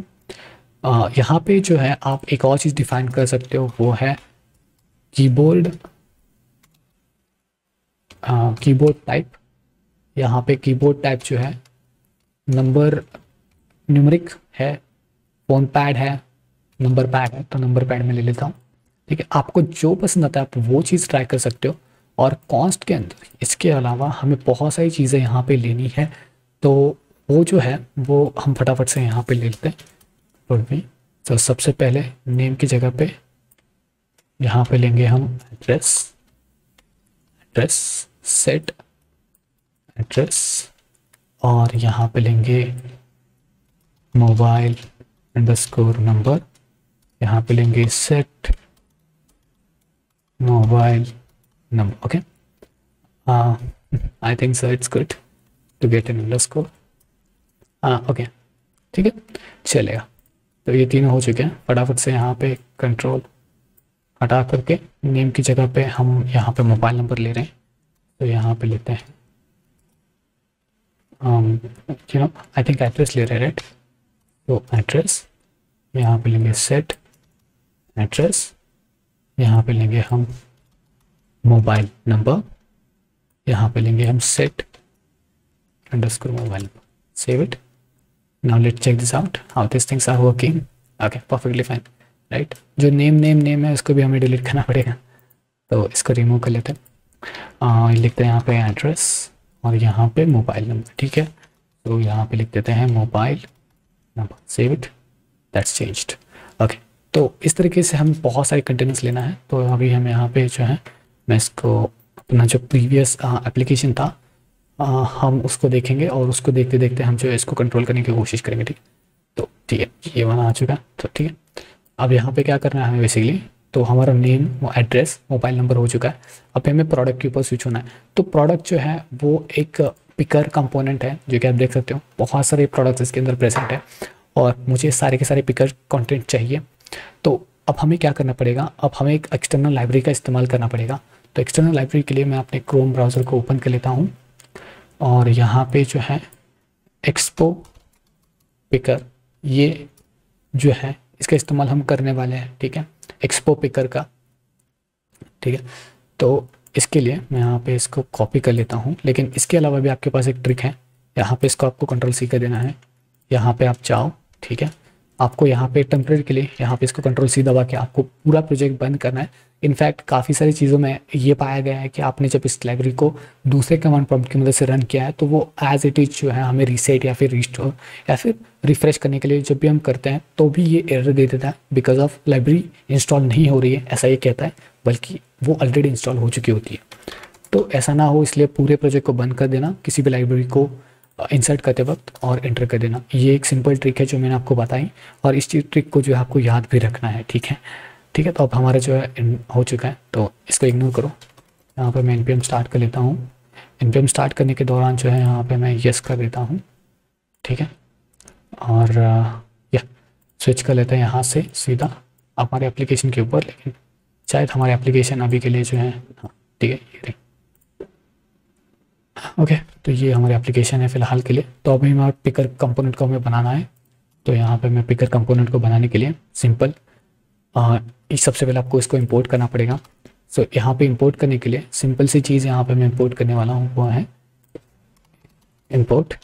यहाँ पे जो है आप एक और चीज़ डिफाइन कर सकते हो, वो है कीबोर्ड टाइप। यहाँ पे कीबोर्ड टाइप जो है नंबर न्यूमरिक है, फोन पैड है, नंबर पैड है, तो नंबर पैड में ले लेता हूँ, ठीक है। आपको जो पसंद आता है आप वो चीज़ ट्राई कर सकते हो। और कॉन्स्ट के अंदर इसके अलावा हमें बहुत सारी चीज़ें यहाँ पे लेनी है, तो वो जो है वो हम फटाफट से यहाँ पे ले लेते हैं। तो सबसे पहले नेम की जगह पे यहाँ पे लेंगे हम एड्रेस सेट एड्रेस, और यहाँ पे लेंगे मोबाइल अंडरस्कोर नंबर, यहाँ पे लेंगे set mobile number. Okay, I think so it's good to get an underscore. Okay, ठीक है, चलेगा। तो ये तीनों हो चुके हैं। फटाफट से यहाँ पे कंट्रोल हटा करके नेम की जगह पे हम यहाँ पे मोबाइल नंबर ले रहे हैं, तो यहाँ पे लेते हैं आई थिंक एड्रेस ले रहे हैं, राइट। तो एड्रेस यहाँ पे लेंगे सेट एड्रेस, यहाँ पे लेंगे हम मोबाइल नंबर, यहाँ पे लेंगे हम set underscore mobile number, save it. Now let's check this out how this things are working. Okay, perfectly fine, right. जो नेम है उसको भी हमें डिलीट करना पड़ेगा, तो इसको रिमूव कर लेते हैं। लिखते हैं यहाँ पे एड्रेस और यहाँ पे मोबाइल नंबर, ठीक है। तो यहाँ पे लिख देते हैं mobile number, save it, that's changed. Okay, तो इस तरीके से हम बहुत सारे कंटेनर्स लेना है। तो अभी हम यहाँ पे जो है मैं इसको अपना जो प्रीवियस एप्लीकेशन था हम उसको देखेंगे और उसको देखते देखते हम जो है इसको कंट्रोल करने की कोशिश करेंगे, ठीक। तो ठीक है, ये वाला आ चुका, तो ठीक है। अब यहाँ पे क्या करना है हमें बेसिकली तो हमारा नेम, एड्रेस, मोबाइल नंबर हो चुका है। अब हमें प्रोडक्ट के ऊपर स्विच होना है। तो प्रोडक्ट जो है वो एक पिकर कंपोनेंट है, जो कि आप देख सकते हो बहुत सारे प्रोडक्ट्स इसके अंदर प्रेजेंट है और मुझे सारे के सारे पिकर कंटेंट चाहिए। तो अब हमें क्या करना पड़ेगा, अब हमें एक एक्सटर्नल लाइब्रेरी का इस्तेमाल करना पड़ेगा। तो एक्सटर्नल लाइब्रेरी के लिए मैं अपने क्रोम ब्राउज़र को ओपन कर लेता हूँ और यहाँ पे जो है एक्सपो पिकर, ये जो है इसका इस्तेमाल हम करने वाले हैं। ठीक है, एक्सपो पिकर का। ठीक है, तो इसके लिए मैं यहाँ पे इसको कॉपी कर लेता हूँ, लेकिन इसके अलावा भी आपके पास एक ट्रिक है। यहाँ पे इसको आपको कंट्रोल-C कर देना है, यहाँ पे आप जाओ। ठीक है, आपको यहाँ पे टेम्परेरी के लिए यहाँ पे इसको कंट्रोल-C दबा के आपको पूरा प्रोजेक्ट बंद करना है। इनफैक्ट काफ़ी सारी चीज़ों में ये पाया गया है कि आपने जब इस लाइब्रेरी को दूसरे कमांड प्रॉम्प्ट की मदद से रन किया है तो वो एज इट इज़ जो है हमें रीसेट या फिर रिस्टोर या फिर रिफ्रेश करने के लिए जब भी हम करते हैं तो भी ये एरर दे देता है, बिकॉज ऑफ लाइब्रेरी इंस्टॉल नहीं हो रही है, ऐसा ये कहता है, बल्कि वो ऑलरेडी इंस्टॉल हो चुकी होती है। तो ऐसा ना हो, इसलिए पूरे प्रोजेक्ट को बंद कर देना किसी भी लाइब्रेरी को इंसर्ट करते वक्त और एंटर कर देना। ये एक सिंपल ट्रिक है जो मैंने आपको बताई और इस ट्रिक को जो है आपको याद भी रखना है। ठीक है, ठीक है। तो अब हमारा जो है हो चुका है, तो इसको इग्नोर करो। यहाँ पे मैं npm स्टार्ट कर लेता हूँ। npm स्टार्ट करने के दौरान जो है यहाँ पे मैं यस कर देता हूँ। ठीक है, और या स्विच कर लेते हैं यहाँ से सीधा हमारे एप्लीकेशन के ऊपर, लेकिन शायद हमारे एप्लीकेशन अभी के लिए जो है, हाँ ठीक है, ये रही। ओके, तो ये हमारे एप्लीकेशन है फ़िलहाल के लिए। तो अभी हमारे पिकर कंपोनेंट को हमें बनाना है। तो यहाँ पे मैं पिकर कंपोनेंट को बनाने के लिए सिंपल सबसे पहले आपको इसको इंपोर्ट करना पड़ेगा। सो यहाँ पे इंपोर्ट करने के लिए सिंपल सी चीज़ यहाँ पे मैं इंपोर्ट करने वाला हूँ, वो है import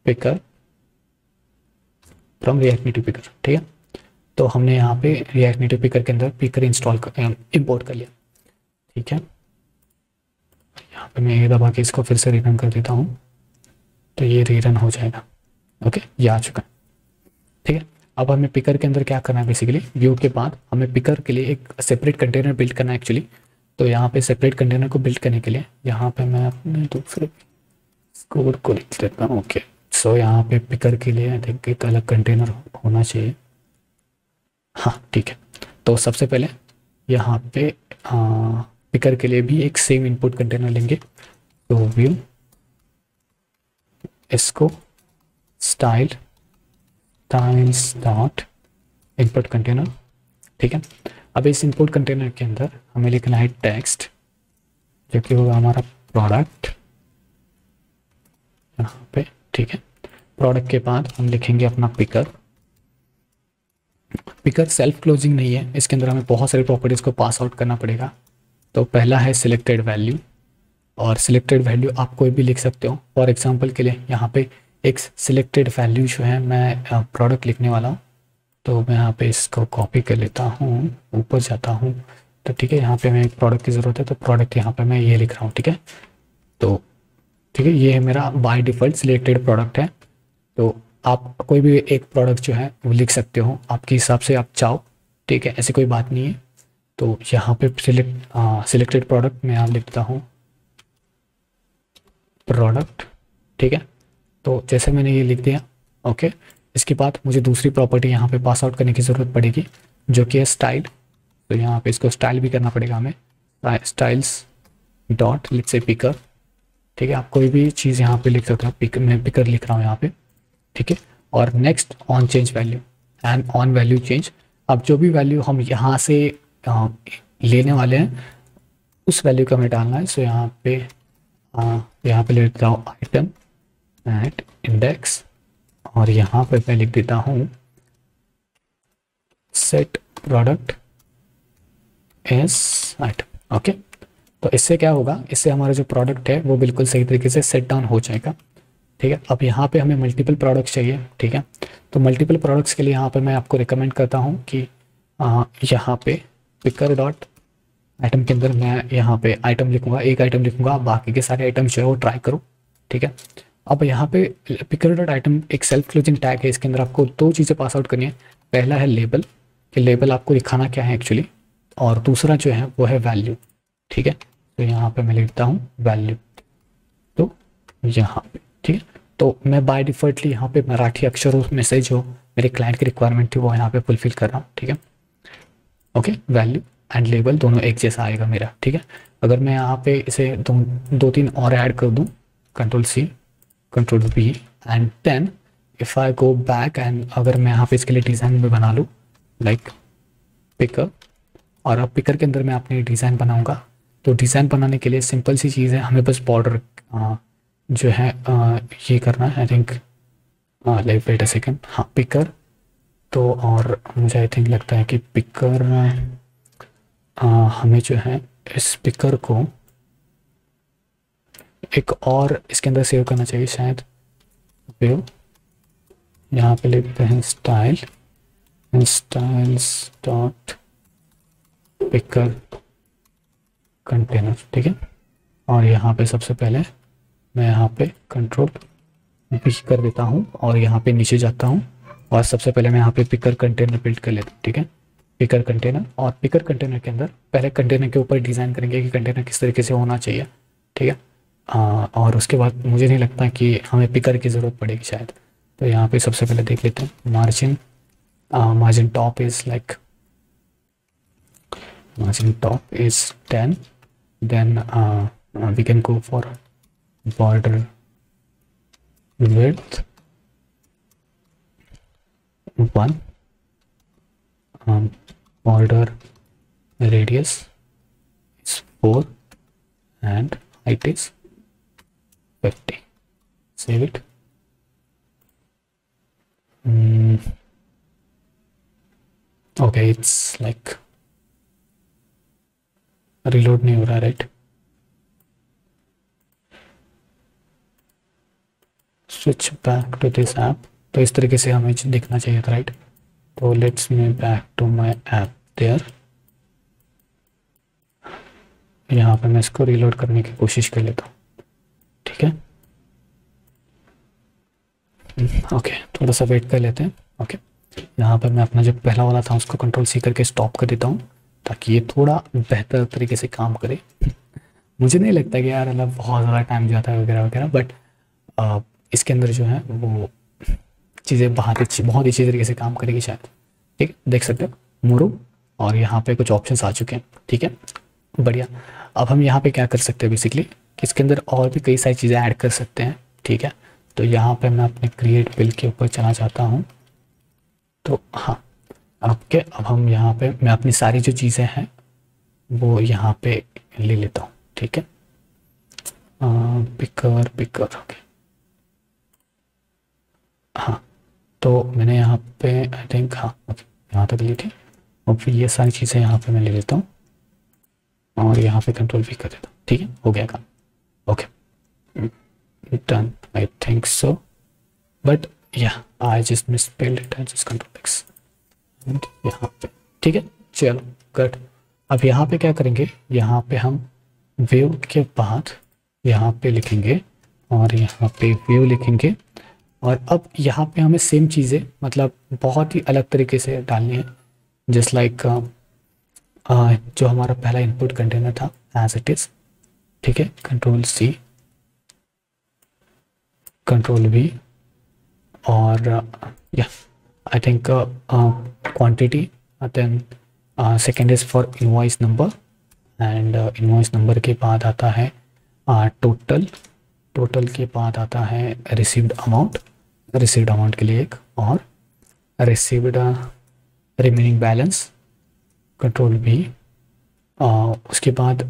picker from react native picker. ठीक है, तो हमने यहाँ पे रिएक्ट नेटिव पिकर के अंदर पिकर इंपोर्ट कर लिया। ठीक है, यहाँ पे मैं ये दबा के इसको फिर से रिरन कर देता हूँ, तो ये रिरन हो जाएगा। ओके, ये आ चुका है। ठीक है, अब हमें पिकर के अंदर क्या करना है, बेसिकली व्यू के बाद हमें पिकर के लिए एक सेपरेट कंटेनर बिल्ड करना है एक्चुअली। तो यहाँ पे सेपरेट कंटेनर को बिल्ड करने के लिए यहाँ पे मैं अपने दूसरे कोड को लिख देता हूँ। ओके, सो यहाँ पे पिकर के लिए आई थिंक एक अलग कंटेनर होना चाहिए। हाँ ठीक है, तो सबसे पहले यहाँ पे पिकर के लिए भी एक सेम इनपुट कंटेनर लेंगे। तो व्यू, इसको स्टाइल्स डॉट इनपुट कंटेनर। ठीक है, अब इस इनपुट कंटेनर के अंदर हमें लिखना है टेक्स्ट, जो कि होगा हमारा प्रोडक्ट यहाँ पे। ठीक है, प्रोडक्ट के बाद हम लिखेंगे अपना पिकर। पिकर सेल्फ क्लोजिंग नहीं है, इसके अंदर हमें बहुत सारी प्रॉपर्टीज़ को पास आउट करना पड़ेगा। तो पहला है सिलेक्टेड वैल्यू, और सिलेक्टेड वैल्यू आप कोई भी लिख सकते हो। फॉर एग्जांपल के लिए यहाँ पे एक सिलेक्टेड वैल्यू जो है मैं प्रोडक्ट लिखने वाला हूँ, तो मैं यहाँ पे इसको कॉपी कर लेता हूँ, ऊपर जाता हूँ। तो ठीक है, यहाँ पे मैं एक प्रोडक्ट की ज़रूरत है, तो प्रोडक्ट यहाँ पे मैं ये लिख रहा हूँ। ठीक है, तो ठीक है, ये है मेरा बाय डिफ़ॉल्ट सिलेक्टेड प्रोडक्ट है। तो आप कोई भी एक प्रोडक्ट जो है वो लिख सकते हो आपके हिसाब से आप चाहो। ठीक है, ऐसी कोई बात नहीं है। तो यहाँ पे सिलेक्टेड प्रोडक्ट मैं यहाँ लिख देता हूँ प्रोडक्ट। ठीक है, तो जैसे मैंने ये लिख दिया। ओके, इसके बाद मुझे दूसरी प्रॉपर्टी यहाँ पे पास आउट करने की ज़रूरत पड़ेगी, जो कि है स्टाइल। तो यहाँ पे इसको स्टाइल भी करना पड़ेगा हमें, styles dot let's say picker. ठीक है, आप कोई भी चीज़ यहाँ पे लिख सकते हो, मैं पिकर लिख रहा हूँ यहाँ पे। ठीक है, और next on change value and on value change. अब जो भी वैल्यू हम यहाँ से लेने वाले हैं उस वैल्यू का हमें डालना है। सो यहाँ पे ले लेता हूँ आइटम एट इंडेक्स, और यहाँ पे मैं लिख देता हूँ set product as item. Okay, तो इससे क्या होगा, इससे हमारा जो प्रोडक्ट है वो बिल्कुल सही तरीके से सेट डाउन हो जाएगा। ठीक है, अब यहाँ पे हमें मल्टीपल प्रोडक्ट्स चाहिए। ठीक है, तो मल्टीपल प्रोडक्ट्स के लिए यहाँ पे मैं आपको रिकमेंड करता हूँ कि यहाँ पे पिकर डॉट आइटम के अंदर मैं यहाँ पे आइटम लिखूँगा, एक आइटम लिखूँगा, बाकी के सारे आइटम जो है वो ट्राई करो। ठीक है, अब यहाँ पे पिकर डॉट आइटम एक सेल्फ क्लोजिंग टैग है, इसके अंदर आपको दो चीज़ें पास आउट करनी है। पहला है लेबल, कि लेबल आपको दिखाना क्या है एक्चुअली, और दूसरा जो है वो है वैल्यू। ठीक है, तो यहाँ पे मैं लिखता हूँ वैल्यू, तो यहाँ पे। ठीक है, तो मैं बाय डिफ़ॉल्टली यहाँ पे मराठी अक्षरों में से जो मेरे क्लाइंट की रिक्वायरमेंट थी वो यहाँ पे फुलफिल कर रहा हूँ। ठीक है, ओके, वैल्यू एंड लेबल दोनों एक जैसा आएगा मेरा, ठीक है। अगर मैं यहाँ पे इसे दो तीन और ऐड कर दूँ, control C, control V, and then if I go back and अगर मैं यहाँ पे इसके लिए डिज़ाइन में बना लूँ लाइक पिकर, और अब पिकर के अंदर मैं अपनी डिज़ाइन बनाऊँगा। तो डिज़ाइन बनाने के लिए सिंपल सी चीज़ है, हमें बस बॉर्डर जो है ये करना है। I think like wait a second, हाँ पिकर। तो और मुझे आई थिंक लगता है कि पिकर हमें जो है इस पिकर को एक और इसके अंदर सेव करना चाहिए शायद। वेव, यहाँ पे लिखते हैं style, styles dot picker container, ठीक है। और यहाँ पे सबसे पहले मैं यहाँ पे कंट्रोल भी कर देता हूँ और यहाँ पे नीचे जाता हूँ और सबसे पहले मैं यहाँ पे पिकर कंटेनर बिल्ड कर लेता हूँ, ठीक है। पिकर कंटेनर, और पिकर कंटेनर के अंदर पहले कंटेनर के ऊपर डिज़ाइन करेंगे कि कंटेनर किस तरीके से होना चाहिए, ठीक है। और उसके बाद मुझे नहीं लगता कि हमें पिकर की ज़रूरत पड़ेगी शायद। तो यहाँ पे सबसे पहले देख लेते हैं margin, margin top is like margin top is 10, then we can go for border width 1, border radius is 4 and height is 50. Save it. Okay, it's like reload नहीं हो रहा, right. Switch back to this app, तो इस तरीके से हमें दिखना चाहिए था, राइट। तो let's me back to my app there. यहाँ पे मैं इसको रिलोड करने की कोशिश कर लेता हूँ, ठीक है। ओके, थोड़ा सा वेट कर लेते हैं। ओके, यहाँ पर मैं अपना जो पहला वाला था उसको कंट्रोल सी करके स्टॉप कर देता हूँ ताकि ये थोड़ा बेहतर तरीके से काम करे। मुझे नहीं लगता कि यार मतलब बहुत ज़्यादा टाइम जाता है वगैरह वगैरह, बट इसके अंदर जो है वो चीज़ें बहुत अच्छी तरीके से काम करेगी शायद, ठीक है। देख सकते हो मोरू, और यहाँ पे कुछ ऑप्शंस आ चुके हैं, ठीक है, बढ़िया। अब हम यहाँ पे क्या कर सकते हैं बेसिकली, इसके अंदर और भी कई सारी चीज़ें ऐड कर सकते हैं, ठीक है। तो यहाँ पे मैं अपने क्रिएट बिल के ऊपर चला जाता हूँ। तो हाँ, अब हम यहाँ पे मैं अपनी सारी जो चीज़ें हैं वो यहाँ पे ले लेता हूँ, ठीक है। पिकर ओके, हाँ। तो मैंने यहाँ पे आई थिंक हाँ ओके यहाँ तक ली थी। और फिर ये सारी चीज़ें यहाँ पे मैं ले लेता हूँ और यहाँ पे कंट्रोल भी कर देता हूँ, ठीक है, हो गया काम। Okay, done I think so, but yeah I just misspelled it, I just control X यहाँ पे, ठीक है। चलो गुड। अब यहाँ पे क्या करेंगे, यहाँ पे हम वेव के बाद यहाँ पे लिखेंगे और यहाँ पे वेव लिखेंगे, और अब यहाँ पे हमें सेम चीज़ें मतलब बहुत ही अलग तरीके से डालनी है, जस्ट लाइक जो हमारा पहला इनपुट कंटेनर था एज इट इज़, ठीक है। कंट्रोल सी, कंट्रोल वी, और या I think quantity, then second is for invoice number, and invoice number के बाद आता है टोटल, टोटल के बाद आता है रिसीव्ड अमाउंट, रिसीव्ड अमाउंट के लिए एक, और रिसीव्ड रिमेनिंग बैलेंस, कंट्रोल भी। उसके बाद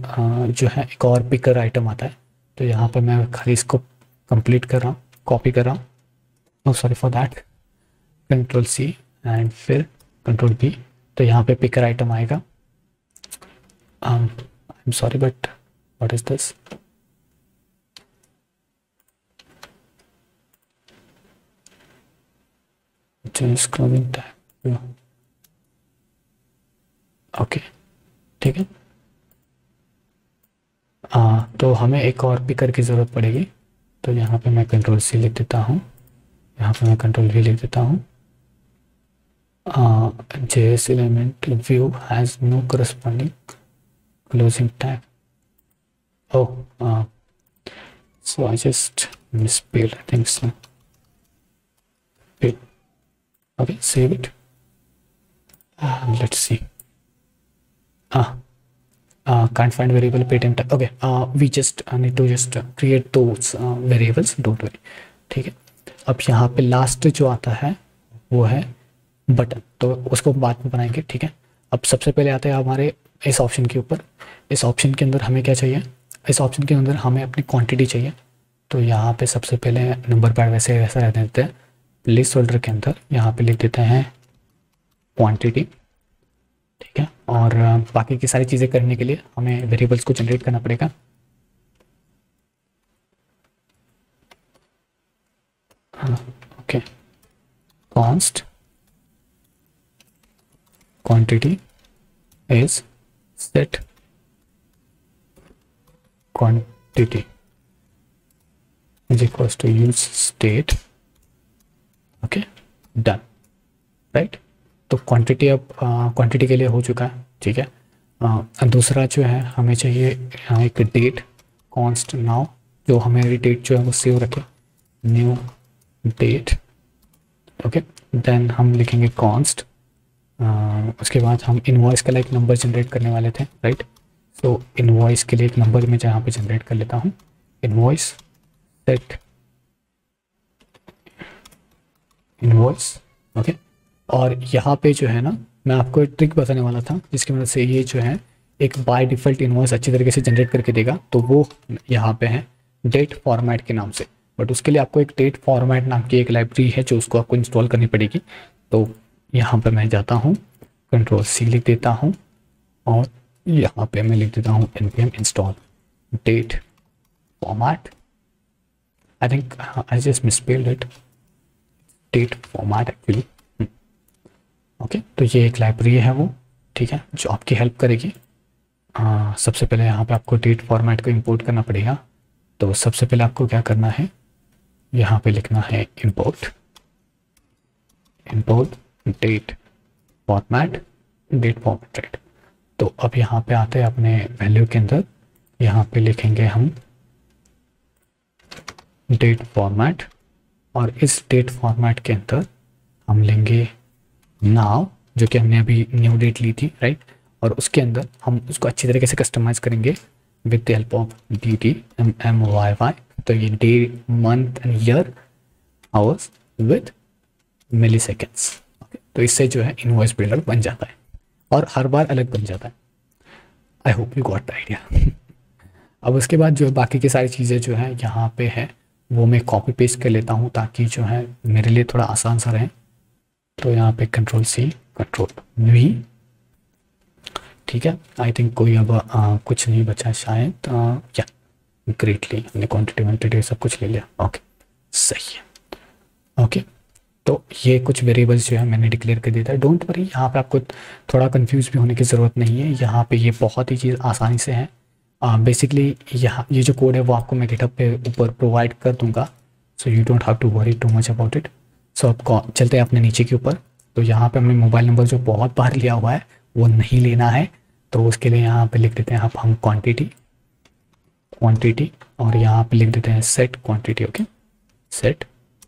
जो है एक और पिकर आइटम आता है, तो यहाँ पर मैं खाली इसको कंप्लीट कर रहा हूँ, कॉपी कर रहा हूँ, no sorry for that, control C and फिर कंट्रोल बी। तो यहाँ पे पिकर आइटम आएगा, I am sorry but what is this, scrolling tab, okay ठीक है। तो हमें एक और पिकर की ज़रूरत पड़ेगी, तो यहाँ पे मैं कंट्रोल सी लिख देता हूँ, यहाँ पे मैं कंट्रोल वी लिख देता हूँ। JS element view has no corresponding closing tag. Oh, so I just misspelled, I think so. Okay, save it. Let's see. can't find variable paytm tag. Okay, we just need to just create those variables, don't worry. ठीक है, अब यहाँ पे last जो आता है वो है बटन, तो उसको बाद में बनाएंगे, ठीक है। अब सबसे पहले आता है हमारे इस ऑप्शन के ऊपर। इस ऑप्शन के अंदर हमें क्या चाहिए, इस ऑप्शन के अंदर हमें अपनी क्वांटिटी चाहिए। तो यहाँ पे सबसे पहले नंबर पैड वैसे वैसा रहने देते हैं, प्लेस होल्डर के अंदर यहाँ पे लिख देते हैं क्वांटिटी, ठीक है। और बाकी की सारी चीज़ें करने के लिए हमें वेरिएबल्स को जनरेट करना पड़ेगा। Okay, const quantity is set quantity is equals to use state. Okay, done, right. तो क्वांटिटी अब क्वांटिटी के लिए हो चुका है, ठीक है। दूसरा जो है हमें चाहिए एक डेट, कॉन्स्ट नाउ, जो हमारी डेट जो है वो सेव रखे, न्यू डेट। ओके, देन हम लिखेंगे कॉन्स्ट, उसके बाद हम इनवॉइस का लाइक नंबर जनरेट करने वाले थे, राइट। सो इनवॉइस के लिए एक नंबर मैं जहाँ पे जनरेट कर लेता हूँ, इनवॉइस सेट इनवॉइस। ओके, और यहाँ पे जो है ना मैं आपको एक ट्रिक बताने वाला था जिसकी मदद से ये जो है एक बाय डिफ़ॉल्ट इनवॉइस अच्छी तरीके से जनरेट करके देगा। तो वो यहाँ पे है डेट फॉर्मेट के नाम से, बट उसके लिए आपको एक डेट फॉर्मेट नाम की एक लाइब्रेरी है जो उसको आपको इंस्टॉल करनी पड़ेगी। तो यहाँ पे मैं जाता हूँ, Ctrl+C लिख देता हूँ और यहाँ पे मैं लिख देता हूँ npm install date format। I think I just misspelled it, date format actually। Okay, तो ये एक लाइब्रेरी है वो, ठीक है, जो आपकी हेल्प करेगी। सबसे पहले यहाँ पे आपको डेट फॉर्मेट को इंपोर्ट करना पड़ेगा। तो सबसे पहले आपको क्या करना है, यहाँ पे लिखना है इंपोर्ट डेट फॉर्मेट, राइट। तो अब यहाँ पे आते हैं अपने वैल्यू के अंदर, यहाँ पे लिखेंगे हम डेट फॉर्मेट, और इस डेट फॉर्मेट के अंदर हम लेंगे नाउ, जो कि हमने अभी न्यू डेट ली थी, राइट। और उसके अंदर हम उसको अच्छी तरीके से कस्टमाइज़ करेंगे with the help of DTMMYY। तो ये day, month and year, hours with milliseconds. Okay, तो इससे जो है इनवॉइस बिल्डर बन जाता है और हर बार अलग बन जाता है। I hope you got the idea. अब उसके बाद जो बाकी की सारी चीज़ें जो है यहाँ पे है वो मैं कॉपी पेस्ट कर लेता हूँ ताकि जो है मेरे लिए थोड़ा आसान सा रहे। तो यहाँ पे Ctrl+C Ctrl+V, ठीक है। आई थिंक कोई अब कुछ नहीं बचा शायद, या ग्रेटली हमने क्वांटिटी सब कुछ ले लिया। ओके, सही है। ओके, तो ये कुछ वेरिएबल्स जो है मैंने डिक्लेयर कर दिया था। डोंट वरी, यहाँ पे आपको थोड़ा कंफ्यूज भी होने की ज़रूरत नहीं है। यहाँ पे ये बहुत ही चीज़ आसानी से है। बेसिकली यहाँ ये जो कोड है वो आपको मैं गिटहब पे ऊपर प्रोवाइड कर दूँगा, so you don't have to worry too much about it. So अब चलते हैं अपने नीचे के ऊपर। तो यहाँ पे हमने मोबाइल नंबर जो बहुत बार लिया हुआ है वो नहीं लेना है, तो उसके लिए यहाँ पे लिख देते हैं हम क्वांटिटी, और यहाँ पे लिख देते हैं set quantity. Okay, set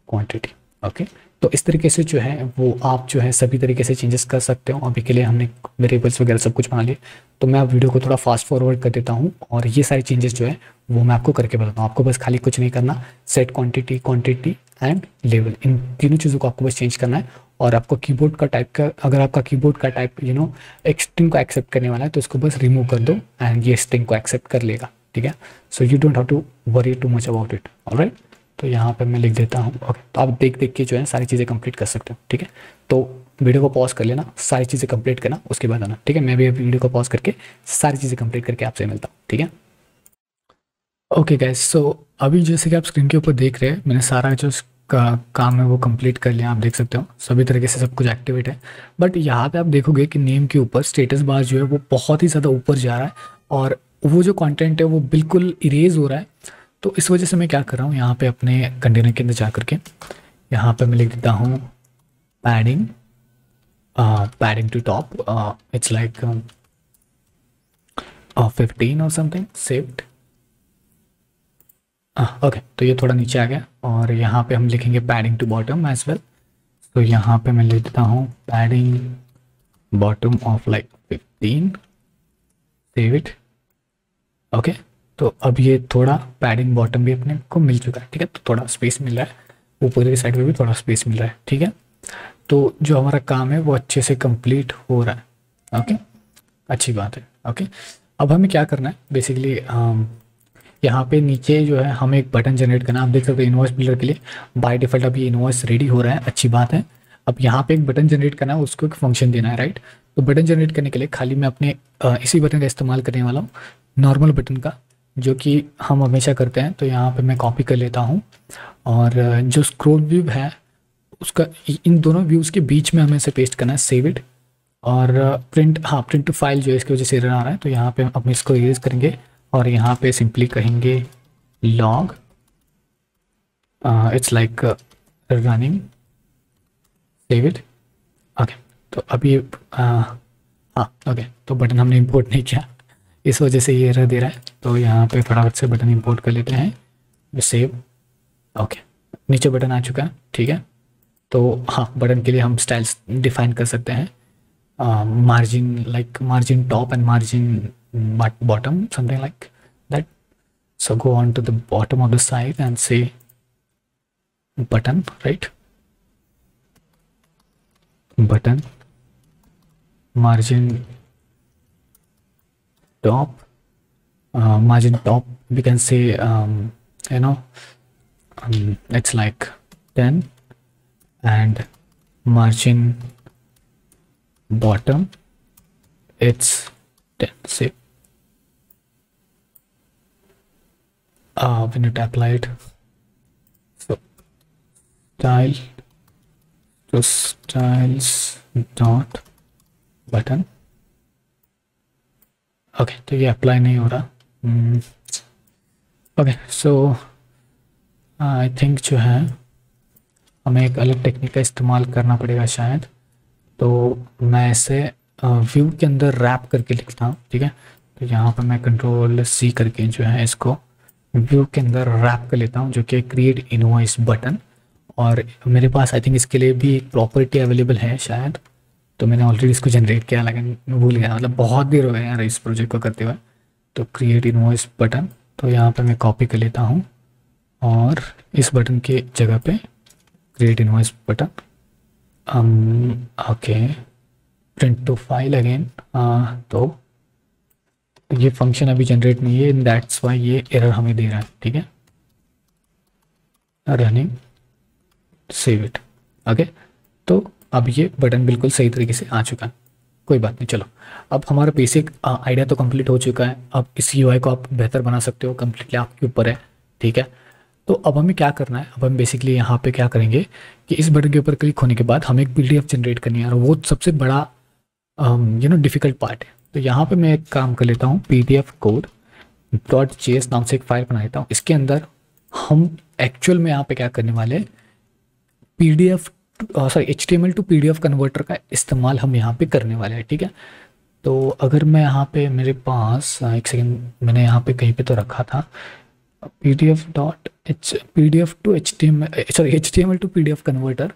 quantity. Okay, तो इस तरीके से जो है वो आप जो है सभी तरीके से चेंजेस कर सकते हो। अभी के लिए हमने वेरिएबल्स वगैरह सब कुछ बना लिए, तो मैं अब वीडियो को थोड़ा फास्ट फॉरवर्ड कर देता हूँ और ये सारी चेंजेस जो है वो मैं आपको करके बताता हूँ। आपको बस खाली कुछ नहीं करना, सेट क्वांटिटी एंड लेवल, इन तीनों चीज़ों को आपको बस चेंज करना है। और आपको कीबोर्ड का टाइप का, अगर आपका कीबोर्ड का टाइप एक स्ट्रिंग को एक्सेप्ट करने वाला है तो इसको बस रिमूव कर दो एंड ये स्ट्रिंग को एक्सेप्ट कर लेगा, ठीक है। So you don't have to worry too much about it, alright. तो यहाँ पे मैं लिख देता हूँ। ओके, तो आप देख के जो है सारी चीज़ें कंप्लीट कर सकते हो, ठीक है। तो वीडियो को पॉज कर लेना, सारी चीज़ें कंप्लीट करना, उसके बाद आना, ठीक है। मैं भी वीडियो को पॉज करके सारी चीज़ें कंप्लीट करके आपसे मिलता हूँ, ठीक है। ओके गाइस, सो अभी जैसे कि आप स्क्रीन के ऊपर देख रहे हैं, मैंने सारा जो काम है वो कंप्लीट कर लिया। आप देख सकते हो सभी तरीके से सब कुछ एक्टिवेट है। बट यहाँ पे आप देखोगे कि नेम के ऊपर स्टेटस बार जो है वो बहुत ही ज़्यादा ऊपर जा रहा है और वो जो कंटेंट है वो बिल्कुल इरेज हो रहा है। तो इस वजह से मैं क्या कर रहा हूँ, यहाँ पे अपने कंटेनर के अंदर जा करके यहाँ पे मैं लिख देता हूँ padding to top, it's like 15 और समथिंग सेव्ड। ओके, तो ये थोड़ा नीचे आ गया और यहाँ पे हम लिखेंगे padding to bottom as well. तो यहाँ पे मैं लिख देता हूँ padding bottom of like 15 save it. Okay, तो अब ये थोड़ा पैडिंग बॉटम भी अपने को मिल चुका है, ठीक है। तो थोड़ा स्पेस मिल रहा है, ऊपर की साइड में भी थोड़ा स्पेस मिल रहा है, ठीक है। तो जो हमारा काम है वो अच्छे से कंप्लीट हो रहा है। ओके, अच्छी बात है। ओके, अब हमें क्या करना है बेसिकली, यहाँ पे नीचे जो है हमें एक बटन जनरेट करना है। आप देख सकते हैं इनवॉइस बिल्डर के लिए बाय डिफ़ॉल्ट अभी इनवॉइस रेडी हो रहा है, अच्छी बात है। अब यहाँ पे एक बटन जनरेट करना है, उसको एक फंक्शन देना है, राइट। तो बटन जनरेट करने के लिए खाली मैं अपने इसी बटन का इस्तेमाल करने वाला हूँ, नॉर्मल बटन का, जो कि हम हमेशा करते हैं। तो यहाँ पे मैं कॉपी कर लेता हूँ, और जो स्क्रॉल व्यू है उसका इन दोनों व्यूज़ के बीच में हमें इसे पेस्ट करना है, सेव इट। और प्रिंट, हाँ प्रिंट टू फाइल जो है इसकी वजह से एरर आ रहा है, तो यहाँ पे हम इसको इरेज करेंगे और यहाँ पे सिंपली कहेंगे log, it's like running, save it. Okay, तो अभी हाँ ओके, तो बटन हमने इंपोर्ट नहीं किया, इस वजह से ये एरर दे रहा है। तो यहाँ पे फटाफट से बटन इंपोर्ट कर लेते हैं, सेव। ओके, नीचे बटन आ चुका है, ठीक है। तो हाँ, बटन के लिए हम स्टाइल्स डिफाइन कर सकते हैं, margin, like margin top and margin bottom, something like that. So go on to the bottom of the site and say button, right? Button margin top, margin top we can say, you know, it's like 10, and margin bottom it's 10. Say we need to apply it, so style to styles dot button. Okay, तो ये apply नहीं हो रहा। Okay, so I think जो है हमें एक अलग टेक्निक का इस्तेमाल करना पड़ेगा शायद। तो मैं ऐसे व्यू के अंदर रैप करके लिखता हूँ, ठीक है। तो यहाँ पर मैं कंट्रोल सी करके जो है इसको व्यू के अंदर रैप कर लेता हूँ, जो कि क्रिएट इनवॉइस बटन। और मेरे पास आई थिंक इसके लिए भी एक प्रॉपर्टी अवेलेबल है शायद, तो मैंने ऑलरेडी इसको जनरेट किया लेकिन भूल गया, मतलब बहुत देर हो गया यार इस प्रोजेक्ट को करते हुए। तो क्रिएट इनवॉइस बटन, तो यहाँ पर मैं कॉपी कर लेता हूँ और इस बटन के जगह पे create invoice button, okay, print to file again. तो ये फंक्शन अभी जनरेट नहीं है, दैट्स वाई ये एरर हमें दे रहा है, ठीक है। Running, save it. ओके, तो अब ये बटन बिल्कुल सही तरीके से आ चुका है, कोई बात नहीं। चलो, अब हमारा बेसिक आइडिया तो कंप्लीट हो चुका है। अब इस यूआई को आप बेहतर बना सकते हो, कंप्लीटली आपके ऊपर है, ठीक है। तो अब हमें क्या करना है, अब हम बेसिकली यहाँ पे क्या करेंगे कि इस बटन के ऊपर क्लिक होने के बाद हमें एक पीडीएफ जनरेट करनी है, और वो सबसे बड़ा डिफ़िकल्ट पार्ट है। तो यहाँ पे मैं एक काम कर लेता हूँ, पीडीएफ कोड डॉट जेएस नाम से एक फाइल बना लेता हूँ। इसके अंदर हम एक्चुअल में यहाँ पे क्या करने वाले हैं, PDF sorry HTML to PDF converter का इस्तेमाल हम यहाँ पे करने वाले हैं, ठीक है। तो अगर मैं यहाँ पे, मेरे पास एक सेकेंड, मैंने यहाँ पे कहीं पे तो रखा था PDF to HTML to PDF converter.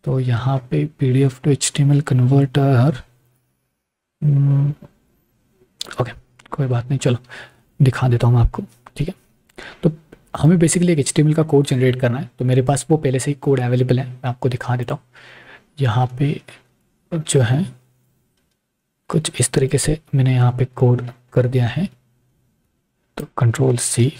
तो यहाँ पे PDF to HTML converter, okay कोई बात नहीं, चलो दिखा देता हूँ मैं आपको, ठीक है। तो हमें बेसिकली एक एचटीएमएल का कोड जनरेट करना है, तो मेरे पास वो पहले से ही कोड अवेलेबल है, मैं आपको दिखा देता हूँ। यहाँ पे जो है कुछ इस तरीके से मैंने यहाँ पे कोड कर दिया है, तो कंट्रोल सी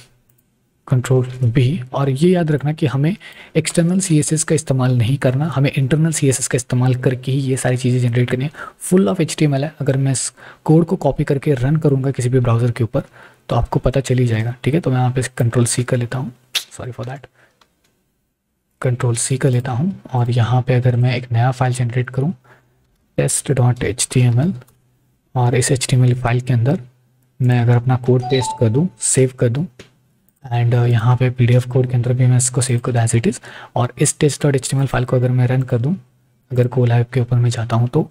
कंट्रोल बी, और ये याद रखना कि हमें एक्सटर्नल सीएसएस का इस्तेमाल नहीं करना, हमें इंटरनल सीएसएस का इस्तेमाल करके ही ये सारी चीज़ें जनरेट करनी है। फुल ऑफ एचटीएमएल है, अगर मैं इस कोड को कॉपी करके रन करूँगा किसी भी ब्राउज़र के ऊपर तो आपको पता चल ही जाएगा, ठीक है। तो मैं यहाँ पे कंट्रोल सी कर लेता हूँ, sorry for that, control C कर लेता हूँ। और यहाँ पे अगर मैं एक नया फाइल जनरेट करूँ test.html, और इस HTML फाइल के अंदर मैं अगर अपना कोड पेस्ट कर दूँ, सेव कर दूँ, एंड यहाँ पे PDF कोड के अंदर भी मैं इसको सेव कर दूँ एज इट इज़, और इस test.html फाइल को अगर मैं रन कर दूँ, अगर कोलैब के ऊपर मैं जाता हूँ तो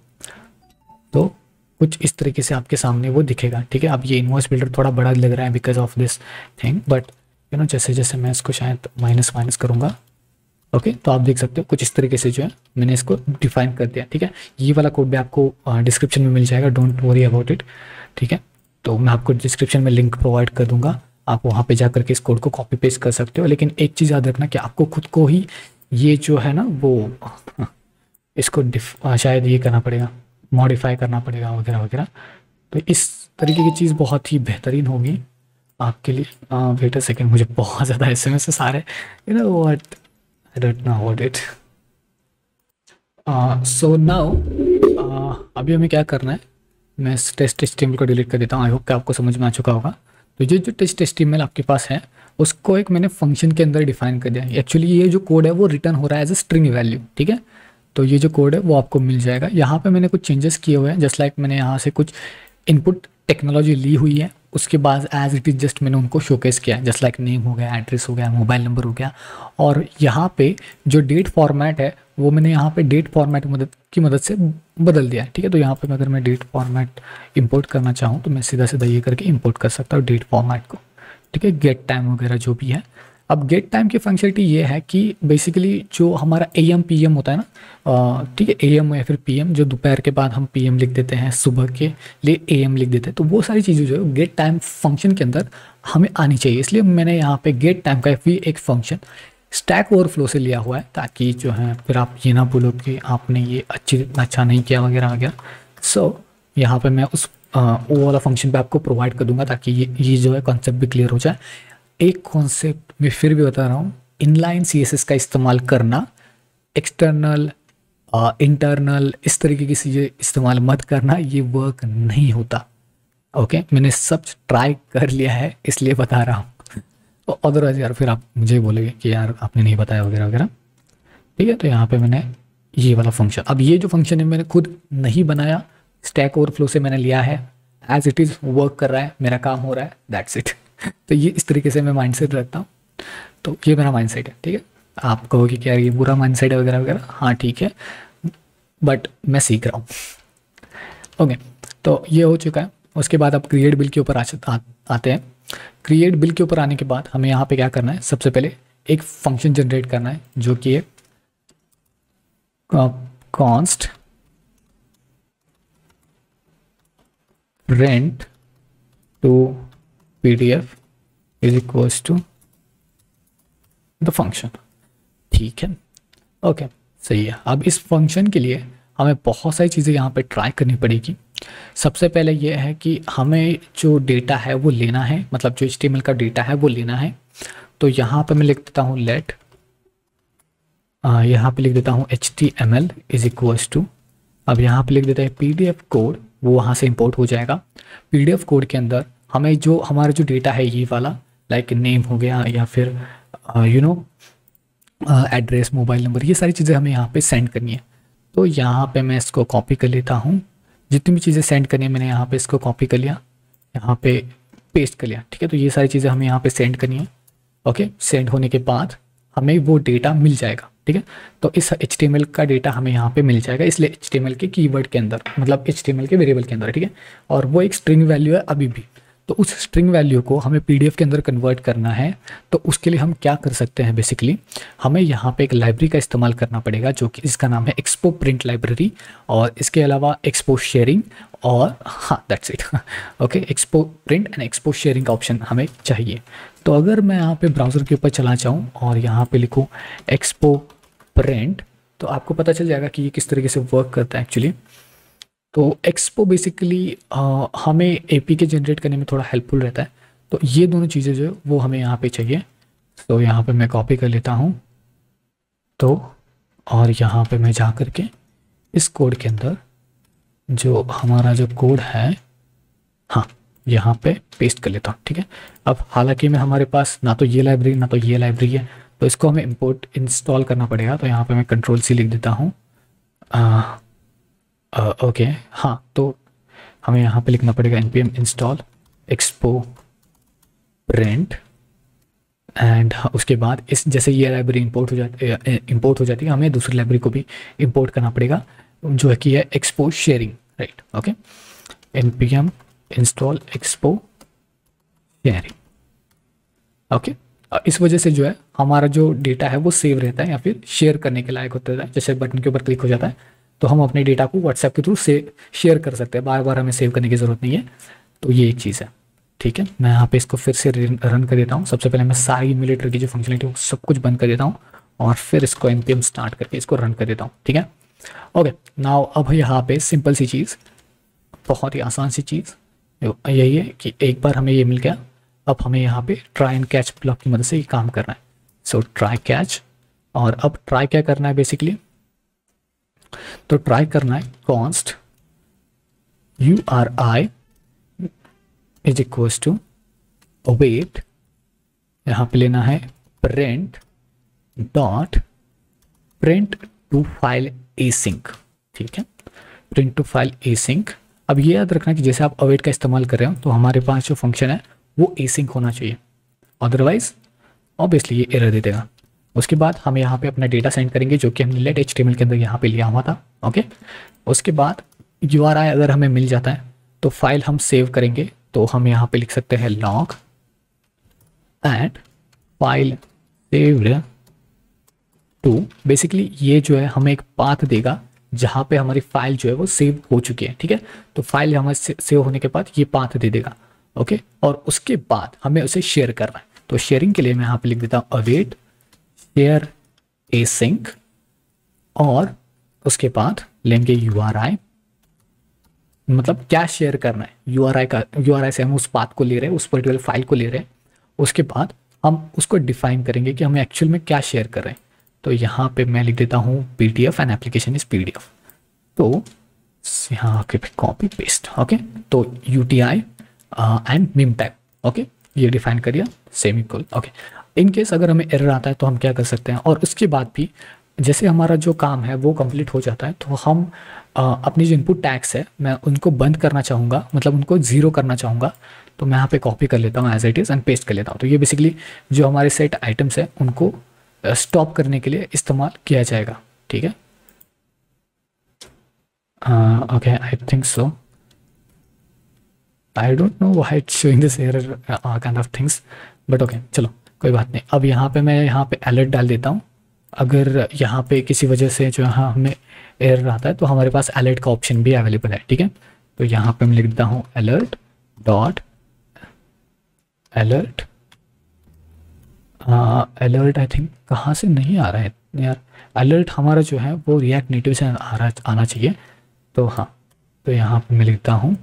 कुछ इस तरीके से आपके सामने वो दिखेगा, ठीक है। अब ये इनवॉइस बिल्डर थोड़ा बड़ा लग रहा है because of this thing, but you know जैसे जैसे मैं इसको शायद माइनस करूँगा, ओके, तो आप देख सकते हो कुछ इस तरीके से जो है मैंने इसको डिफाइन कर दिया, ठीक है। ये वाला कोड भी आपको डिस्क्रिप्शन में मिल जाएगा, डोंट वरी अबाउट इट, ठीक है। तो मैं आपको डिस्क्रिप्शन में लिंक प्रोवाइड कर दूंगा, आप वहाँ पे जा करके इस कोड को कॉपी पेस्ट कर सकते हो। लेकिन एक चीज़ याद रखना कि आपको खुद को ही ये जो है ना वो इसको शायद ये करना पड़ेगा, मॉडिफाई करना पड़ेगा वगैरह वगैरह। तो इस तरीके की चीज़ बहुत ही बेहतरीन होगी आपके लिए। वेट अ सेकंड, मुझे बहुत ज़्यादा एसएमएस सारे, you know what, I don't know what it. So now अभी हमें क्या करना है, मैं इस टेस्ट एचटीएमएल को डिलीट कर देता हूँ। आई होप कि आपको समझ में आ चुका होगा। तो ये जो टेस्ट एचटीएमएल आपके पास है उसको एक मैंने फंक्शन के अंदर डिफाइन कर दिया। एक्चुअली ये जो कोड है वो रिटर्न हो रहा है एज अ स्ट्रिंग वैल्यू, ठीक है। तो ये जो कोड है वो आपको मिल जाएगा। यहाँ पे मैंने कुछ चेंजेस किए हुए हैं, जस्ट लाइक मैंने यहाँ से कुछ इनपुट टेक्नोलॉजी ली हुई है, उसके बाद एज इट इज़ जस्ट मैंने उनको शोकेस किया है, जस्ट लाइक नेम हो गया, एड्रेस हो गया, मोबाइल नंबर हो गया। और यहाँ पे जो डेट फॉर्मेट है वो मैंने यहाँ पे डेट फॉर्मेट की मदद से बदल दिया है, ठीक है। तो यहाँ पे अगर मैं डेट फॉर्मेट इंपोर्ट करना चाहूँ तो मैं सीधा सीधा ये करके इंपोर्ट कर सकता हूँ डेट फॉर्मेट को, ठीक है। गेट टाइम वगैरह जो भी है। अब गेट टाइम की फंक्शनलिटी ये है कि बेसिकली जो हमारा AM PM होता है ना, ठीक है, AM या फिर PM, जो दोपहर के बाद हम PM लिख देते हैं, सुबह के लिए AM लिख देते हैं, तो वो सारी चीज़ें जो है गेट टाइम फंक्शन के अंदर हमें आनी चाहिए। इसलिए मैंने यहाँ पे गेट टाइम का भी एक फंक्शन स्टैक ओवरफ्लो से लिया हुआ है, ताकि जो है फिर आप ये ना बोलो कि आपने ये अच्छा नहीं किया वगैरह वगैरह। सो यहाँ पे मैं उस वो वाला फंक्शन पे आपको प्रोवाइड कर दूंगा, ताकि ये जो है कॉन्सेप्ट भी क्लियर हो जाए। एक कॉन्सेप्ट मैं फिर भी बता रहा हूँ, इनलाइन CSS का इस्तेमाल करना, एक्सटर्नल इंटरनल इस तरीके की चीज़ें इस्तेमाल मत करना, ये वर्क नहीं होता। ओके, मैंने सब ट्राई कर लिया है इसलिए बता रहा हूँ। तो अदरवाइज यार फिर आप मुझे बोलेंगे कि यार आपने नहीं बताया वगैरह वगैरह, ठीक है। तो यहाँ पे मैंने ये वाला फंक्शन, अब ये जो फंक्शन है मैंने खुद नहीं बनाया, स्टैक ओवरफ्लो से मैंने लिया है, एज इट इज़ वर्क कर रहा है, मेरा काम हो रहा है, दैट्स इट। तो ये इस तरीके से मैं माइंडसेट रखता हूँ। तो ये मेरा माइंडसेट है, ठीक है। आप कहोगे कि यार ये बुरा माइंडसेट है वगैरह वगैरह, हाँ ठीक है, बट मैं सीख रहा हूँ। ओके, तो ये हो चुका है। उसके बाद आप क्रिएट बिल के ऊपर आते हैं। क्रिएट बिल के ऊपर आने के बाद हमें यहाँ पे क्या करना है, सबसे पहले एक फंक्शन जनरेट करना है जो कि है const rent to PDF is equals to the function, ठीक है। ओके, सही है। अब इस फंक्शन के लिए हमें बहुत सारी चीज़ें यहाँ पे ट्राई करनी पड़ेगी। सबसे पहले ये है कि हमें जो डेटा है वो लेना है, मतलब जो HTML का डेटा है वो लेना है। तो यहाँ पे मैं लिख देता हूँ लेट, यहाँ पे लिख देता हूँ HTML इज इक्वल्स टू, अब यहाँ पे लिख देता है PDF कोड, वो वहाँ से इंपोर्ट हो जाएगा। PDF कोड के अंदर हमें जो हमारा जो डेटा है ये वाला, लाइक नेम हो गया या फिर एड्रेस, मोबाइल नंबर, ये सारी चीज़ें हमें यहाँ पे सेंड करनी है। तो यहाँ पे मैं इसको कॉपी कर लेता हूँ, जितनी भी चीज़ें सेंड करनी है मैंने यहाँ पे इसको कॉपी कर लिया, यहाँ पे पेस्ट कर लिया, ठीक है। तो ये सारी चीज़ें हमें यहाँ पे सेंड करनी है। ओके, सेंड होने के बाद हमें वो डेटा मिल जाएगा, ठीक है। तो इस HTML का डेटा हमें यहाँ पे मिल जाएगा, इसलिए HTML के कीवर्ड के अंदर, मतलब HTML के वेरिएबल के अंदर, ठीक है। और वो एक स्ट्रिंग वैल्यू है अभी भी। तो उस स्ट्रिंग वैल्यू को हमें PDF के अंदर कन्वर्ट करना है। तो उसके लिए हम क्या कर सकते हैं, बेसिकली हमें यहाँ पे एक लाइब्रेरी का इस्तेमाल करना पड़ेगा, जो कि इसका नाम है एक्सपो प्रिंट लाइब्रेरी, और इसके अलावा एक्सपो शेयरिंग, और हाँ that's it. Okay, expo print and expo sharing का ऑप्शन हमें चाहिए। तो अगर मैं यहाँ पे ब्राउज़र के ऊपर चला जाऊँ और यहाँ पे लिखूँ एक्सपो प्रिंट, तो आपको पता चल जाएगा कि ये किस तरीके से वर्क करता है एक्चुअली। तो एक्सपो बेसिकली हमें APK जनरेट करने में थोड़ा हेल्पफुल रहता है। तो ये दोनों चीज़ें जो है वो हमें यहाँ पे चाहिए। तो यहाँ पे मैं कॉपी कर लेता हूँ, तो और यहाँ पे मैं जा कर के इस कोड के अंदर जो हमारा जो कोड है, हाँ यहाँ पे पेस्ट कर लेता हूँ, ठीक है। अब हालांकि मैं हमारे पास ना तो ये लाइब्रेरी ना तो ये लाइब्रेरी है, तो इसको हमें इंस्टॉल करना पड़ेगा। तो यहाँ पे मैं Ctrl+C लिख देता हूँ। ओके, हाँ, तो हमें यहाँ पे लिखना पड़ेगा npm install expo print, and उसके बाद इस जैसे ये लाइब्रेरी इंपोर्ट हो जाती है, हमें दूसरी लाइब्रेरी को भी इंपोर्ट करना पड़ेगा, जो है कि है expo sharing, right. Okay, npm install expo sharing. Okay, इस वजह से जो है हमारा जो डेटा है वो सेव रहता है या फिर शेयर करने के लायक होता है। जैसे बटन के ऊपर क्लिक हो जाता है तो हम अपने डेटा को WhatsApp के थ्रू से शेयर कर सकते हैं, बार बार हमें सेव करने की ज़रूरत नहीं है। तो ये एक चीज़ है, ठीक है। मैं यहाँ पे इसको फिर से रन कर देता हूँ। सबसे पहले मैं सारी इम्यूलेटर की जो फंक्शनलिटी है सब कुछ बंद कर देता हूँ और फिर इसको npm स्टार्ट करके इसको रन कर देता हूँ, ठीक है। ओके, नाउ अब यहाँ पे सिंपल सी चीज़, बहुत ही आसान सी चीज़ यही है कि एक बार हमें ये मिल गया, अब हमें यहाँ पे ट्राई एंड कैच ब्लॉक की मदद से ये काम करना है। सो ट्राई कैच, और अब ट्राई क्या करना है बेसिकली, तो ट्राई करना है const URI is equals to await, यहाँ पे लेना है print dot print to file async, ठीक है, प्रिंट टू फाइल एसिंक। अब ये याद रखना कि जैसे आप अवेट का इस्तेमाल कर रहे हो तो हमारे पास जो फंक्शन है वो एसिंक होना चाहिए, अदरवाइज ऑब्वियसली ये एरर दे देगा। उसके बाद हम यहाँ पे अपना डेटा सेंड करेंगे जो कि हमने लेट HTML के अंदर यहाँ पे लिया हुआ था, ओके। उसके बाद URI अगर हमें मिल जाता है तो फाइल हम सेव करेंगे, तो हम यहाँ पे लिख सकते हैं log and file saved to, basically ये जो है हमें एक पाथ देगा जहाँ पे हमारी फाइल जो है वो सेव हो चुकी है, ठीक है। तो फाइल हमारे सेव होने के बाद ये पाथ दे देगा, ओके। और उसके बाद हमें उसे शेयर करना है, तो शेयरिंग के लिए मैं यहाँ पे लिख देता हूँ अवेट शेयर एसिंक, और उसके बाद लेंगे URI, मतलब क्या शेयर करना है URI का, URI से हम उस पाथ को ले रहे हैं, उस पर्टिकुलर फाइल को ले रहे हैं। उसके बाद हम उसको डिफाइन करेंगे कि हमें एक्चुअल में क्या शेयर कर रहे हैं। तो यहाँ पे मैं लिख देता हूँ PDF and application is PDF, तो यहाँ आके पे कॉपी पेस्ट, ओके। तो UTI and meme tag, okay, ये डिफाइन करिए सेमीकोलन, ओके। इन केस अगर हमें एरर आता है तो हम क्या कर सकते हैं, और उसके बाद भी जैसे हमारा जो काम है वो कंप्लीट हो जाता है तो हम अपनी जो इनपुट टैग्स है मैं उनको बंद करना चाहूँगा, मतलब उनको ज़ीरो करना चाहूँगा, तो मैं यहाँ पे कॉपी कर लेता हूँ as it is and paste कर लेता हूँ। तो ये बेसिकली जो हमारे सेट आइटम्स है उनको स्टॉप करने के लिए इस्तेमाल किया जाएगा, ठीक है। Okay, I think so, I don't know why it's showing this error kind of things, but okay, चलो कोई बात नहीं। अब यहाँ पे मैं यहाँ पे अलर्ट डाल देता हूँ, अगर यहाँ पे किसी वजह से जो है हमें एरर आता है तो हमारे पास अलर्ट का ऑप्शन भी अवेलेबल है, ठीक है। तो यहाँ पे मैं लिख देता हूँ alert dot alert, alert I think कहाँ से नहीं आ रहा है यार, अलर्ट हमारा जो है वो रिएक्ट नेटिव से आना चाहिए, तो हाँ, तो यहाँ पे मैं लिखता हूँ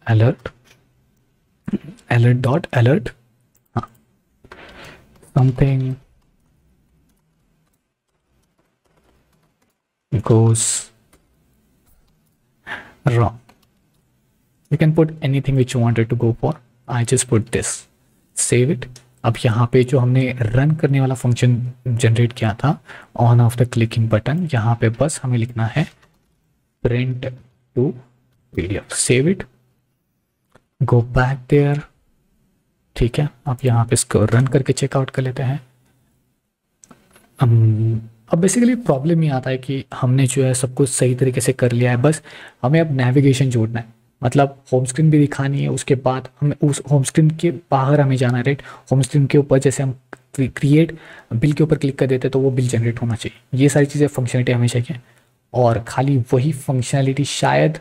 अलर्ट, अलर्ट डॉट अलर्ट, हाँ, something goes wrong. You can put anything which you wanted to go for. I just put this. Save it. अब यहाँ पे जो हमने रन करने वाला फंक्शन जनरेट किया था on of the clicking button, यहाँ पे बस हमें लिखना है print to PDF. Save it, go back there, ठीक है। अब यहाँ पे इसको रन करके चेकआउट कर लेते हैं। अब बेसिकली प्रॉब्लम ये आता है कि हमने जो है सब कुछ सही तरीके से कर लिया है, बस हमें अब नेविगेशन जोड़ना है, मतलब होम स्क्रीन भी दिखानी है, उसके बाद हमें उस होम स्क्रीन के बाहर हमें जाना है, राइट। होम स्क्रीन के ऊपर जैसे हम क्रिएट बिल के ऊपर क्लिक कर देते हैं तो वो बिल जनरेट होना चाहिए, ये सारी चीज़ें फंक्शनलिटी हमें चाहिए, और खाली वही फंक्शनलिटी शायद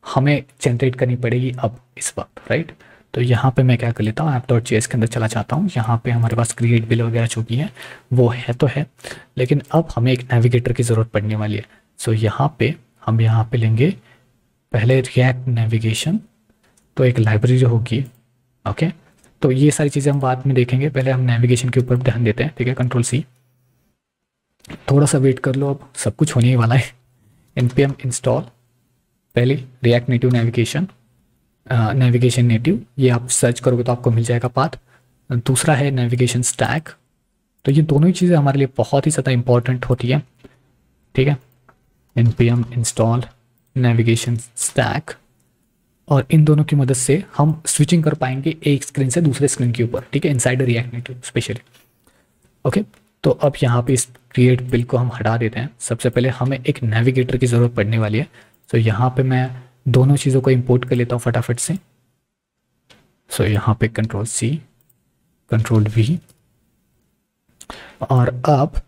हमें जनरेट करनी पड़ेगी अब इस वक्त, राइट। तो यहाँ पे मैं क्या कर लेता हूँ, app.js के अंदर चला जाता हूँ। यहाँ पे हमारे पास क्रिएट बिल वगैरह जो भी है वो है तो है, लेकिन अब हमें एक नेविगेटर की ज़रूरत पड़ने वाली है। सो यहाँ पे हम यहाँ पे लेंगे पहले रिएक्ट नेविगेशन, तो एक लाइब्रेरी होगी, ओके। तो ये सारी चीज़ें हम बाद में देखेंगे, पहले हम नेविगेशन के ऊपर ध्यान देते हैं, ठीक है। Ctrl+C, थोड़ा सा वेट कर लो, अब सब कुछ होने ही वाला है। npm इंस्टॉल, पहले react native navigation, navigation native, ये आप सर्च करोगे तो आपको मिल जाएगा पाथ। दूसरा है नेविगेशन स्टैक, तो ये दोनों ही चीज़ें हमारे लिए बहुत ही ज़्यादा इंपॉर्टेंट होती है, ठीक है। npm इंस्टॉल नेविगेशन स्टैक, और इन दोनों की मदद से हम स्विचिंग कर पाएंगे एक स्क्रीन से दूसरे स्क्रीन के ऊपर, ठीक है, inside react native specially, okay. तो अब यहाँ पे इस क्रिएट बिल को हम हटा देते हैं। सबसे पहले हमें एक नेविगेटर की ज़रूरत पड़ने वाली है, तो यहाँ पे मैं दोनों चीज़ों को इंपोर्ट कर लेता हूँ फटाफट से। सो यहाँ पे Ctrl+C, Ctrl+V, और अब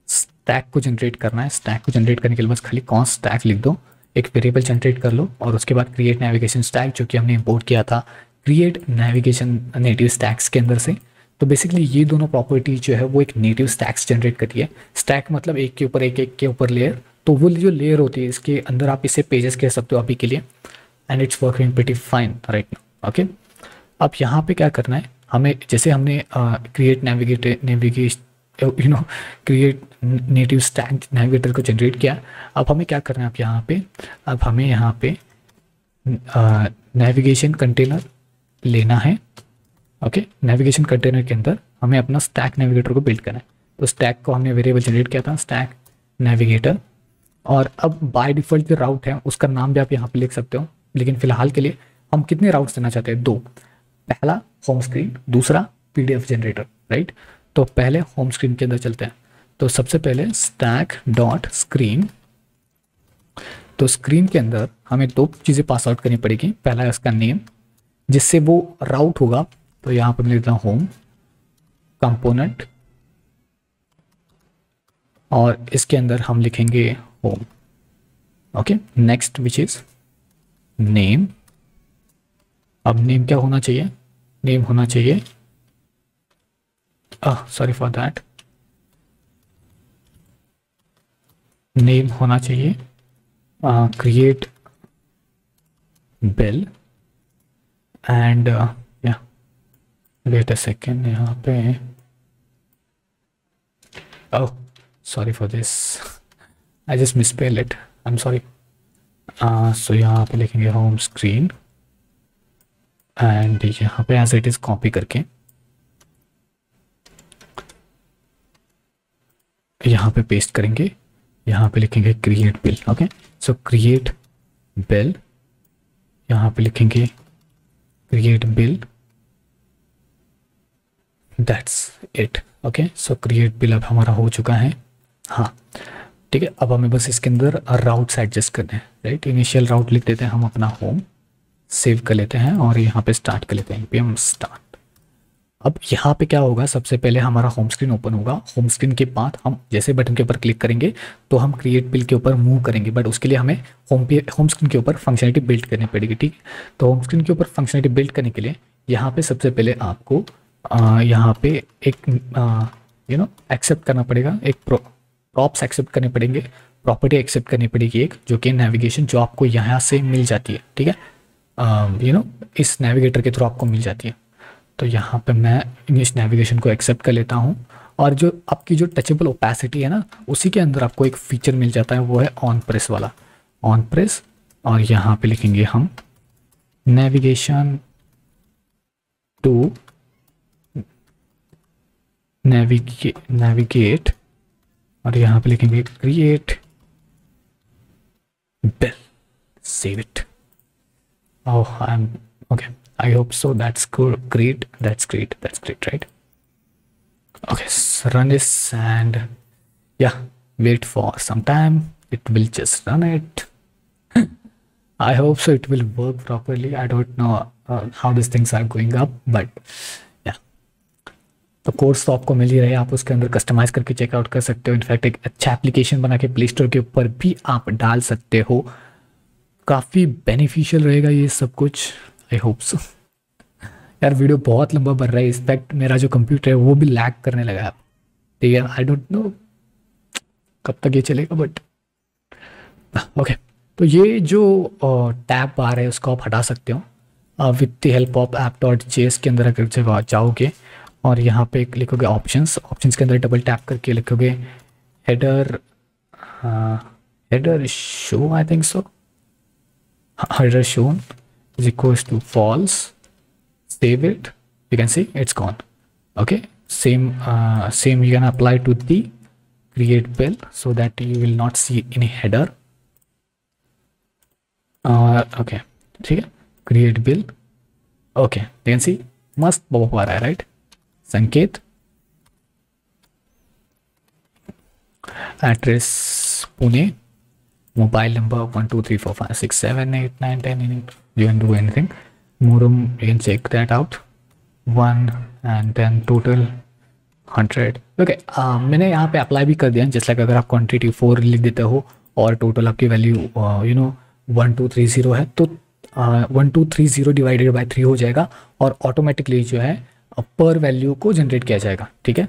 स्टैक को जनरेट करना है। स्टैक को जनरेट करने के लिए बस खाली कॉन्स्ट स्टैक लिख दो, एक वेरिएबल जनरेट कर लो और उसके बाद क्रिएट नेविगेशन स्टैक जो कि हमने इंपोर्ट किया था क्रिएट नेविगेशन नेटिव स्टैक्स के अंदर से। तो बेसिकली ये दोनों प्रॉपर्टी जो है वो एक नेटिव स्टैक्स जनरेट करती है। स्टैक मतलब एक के ऊपर एक के ऊपर लेयर, तो वो जो लेयर होती है इसके अंदर आप इसे पेजेस कह सकते हो अभी के लिए, and it's working pretty fine right now. Okay, अब यहाँ पे क्या करना है हमें, जैसे हमने create create native stack navigator को जनरेट किया। अब हमें क्या करना है, अब हमें यहाँ पे नेविगेशन कंटेनर लेना है। ओके, नेविगेशन कंटेनर के अंदर हमें अपना स्टैक नेविगेटर को बिल्ड करना है। तो स्टैक को हमने वेरिएबल जनरेट किया था स्टैक नेविगेटर, और अब बाय डिफ़ॉल्ट जो राउट है उसका नाम भी आप यहाँ पे लिख सकते हो, लेकिन फिलहाल के लिए हम कितने राउट्स देना चाहते हैं, 2। पहला होम स्क्रीन, दूसरा पीडीएफ जनरेटर राइट। तो पहले होम स्क्रीन के अंदर चलते हैं। तो सबसे पहले स्टैक डॉट स्क्रीन, तो स्क्रीन के अंदर हमें 2 चीज़ें पास आउट करनी पड़ेगी। पहला है उसका नेम जिससे वो राउट होगा, तो यहाँ पर मैं लिखता हूँ होम कंपोनेंट, और इसके अंदर हम लिखेंगे home. Okay, next which is name. अब नेम क्या होना चाहिए, नेम होना चाहिए सॉरी फॉर दैट, नेम होना चाहिए क्रिएट बिल एंड या वेट अ सेकेंड, यहाँ पे oh sorry for this I just misspell it, I am sorry. So यहाँ पे लिखेंगे होम स्क्रीन एंड यहाँ पे एज इट इज कॉपी करके यहाँ पे पेस्ट करेंगे, यहाँ पे लिखेंगे क्रिएट बिल। ओके, सो क्रिएट बिल, यहाँ पे लिखेंगे create bill, that's it. Okay, so create bill अब हमारा हो चुका है। हाँ ठीक है, अब हमें बस इसके अंदर राउट्स एडजस्ट करने हैं राइट। इनिशियल राउट लिख देते हैं हम अपना होम, सेव कर लेते हैं और यहाँ पे स्टार्ट कर लेते हैं, npm स्टार्ट। अब यहाँ पे क्या होगा, सबसे पहले हमारा होम स्क्रीन ओपन होगा। होम स्क्रीन के बाद हम जैसे बटन के ऊपर क्लिक करेंगे तो हम क्रिएट बिल के ऊपर मूव करेंगे, बट उसके लिए हमें होम स्क्रीन के ऊपर फंक्शनलिटी बिल्ड करनी पड़ेगी। ठीक है, तो होम स्क्रीन के ऊपर फंक्शनलिटी बिल्ड करने के लिए यहाँ पे सबसे पहले आपको यहाँ पे एक एक्सेप्ट करना पड़ेगा, एक प्रॉप्स एक्सेप्ट करने पड़ेंगे, प्रॉपर्टी एक्सेप्ट करनी पड़ेगी एक, जो कि नेविगेशन जो आपको यहाँ से मिल जाती है। ठीक है, इस नेविगेटर के थ्रू आपको मिल जाती है। तो यहाँ पे मैं इस नेविगेशन को एक्सेप्ट कर लेता हूँ, और जो आपकी जो टचेबल ओपेसिटी है ना, उसी के अंदर आपको एक फीचर मिल जाता है, वो है ऑन प्रेस वाला, ऑन प्रेस। और यहाँ पे लिखेंगे हम नेविगेशन टू नेविगेट, और यहाँ पे लिखेंगे create bill, save it. Oh I am okay, I hope so. That's cool. Great. That's great. That's great, right? Okay, so run this and yeah, wait for some time. It will just run it. I hope so. It will work properly. I don't know how these things are going up, but yeah. तो course तो आपको मिल ही रहा है, आप उसके अंदर customise करके checkout कर सकते हो। इनफैक्ट एक अच्छा एप्लीकेशन बना के प्ले स्टोर के ऊपर भी आप डाल सकते हो। काफ़ी बेनिफिशियल रहेगा ये सब कुछ, आई होप सो। यार वीडियो बहुत लंबा बन रहा है, इनफैक्ट मेरा जो कंप्यूटर है वो भी लैग करने लगा है। ठीक है, आई डोंट नो कब तक ये चलेगा, बट ओके। तो ये जो टैब बार है उसको आप हटा सकते हो with the help of app.js के अंदर। अगर जब जाओगे और यहाँ पे लिखोगे ऑप्शंस, ऑप्शंस के अंदर डबल टैप करके लिखोगे header, header show, I think so, header shown is equals to false, save it, you can see it's gone. Okay, same you can apply to the create bill so that you will not see any header. Okay, ठीक है, create bill, okay, you can see मस्त popup आ रहा है right. संकेत, address Pune, mobile number 1 2 3 4 5 6 7 8 9 10, you can do anything. Murum, you can check that out, 1 and then total 100. Okay, मैंने यहाँ पे apply भी कर दिया, जैसे अगर आप क्वांटिटी 4 लिख देते हो और टोटल आपकी वैल्यू 1230 है, तो 1230 डिवाइडेड बाय 3 हो जाएगा और ऑटोमेटिकली जो है पर वैल्यू को जनरेट किया जाएगा। ठीक है,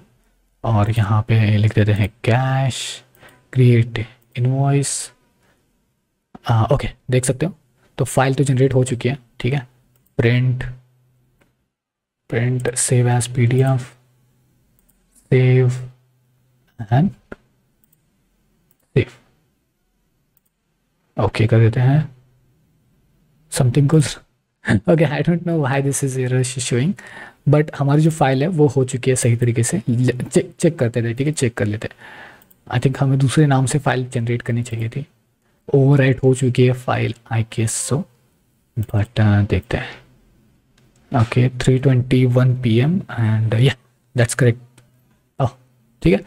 और यहाँ पे लिख देते हैं कैश क्रिएट इनवॉइस। ओके, देख सकते हो तो फाइल तो जनरेट हो चुकी है। ठीक है, print save as PDF, save and save. Okay कर देते हैं, something good. Okay, I don't know why this is error showing, but हमारी जो फाइल है वो हो चुकी है सही तरीके से। चेक करते थे। ठीक है, चेक कर लेते हैं। आई थिंक हमें दूसरे नाम से फाइल जनरेट करनी चाहिए थी। ओवरराइट हो चुकी है file, I guess so, but देखते हैं। ओके 3:21 PM एंड या दैट्स करेक्ट। ओह ठीक है,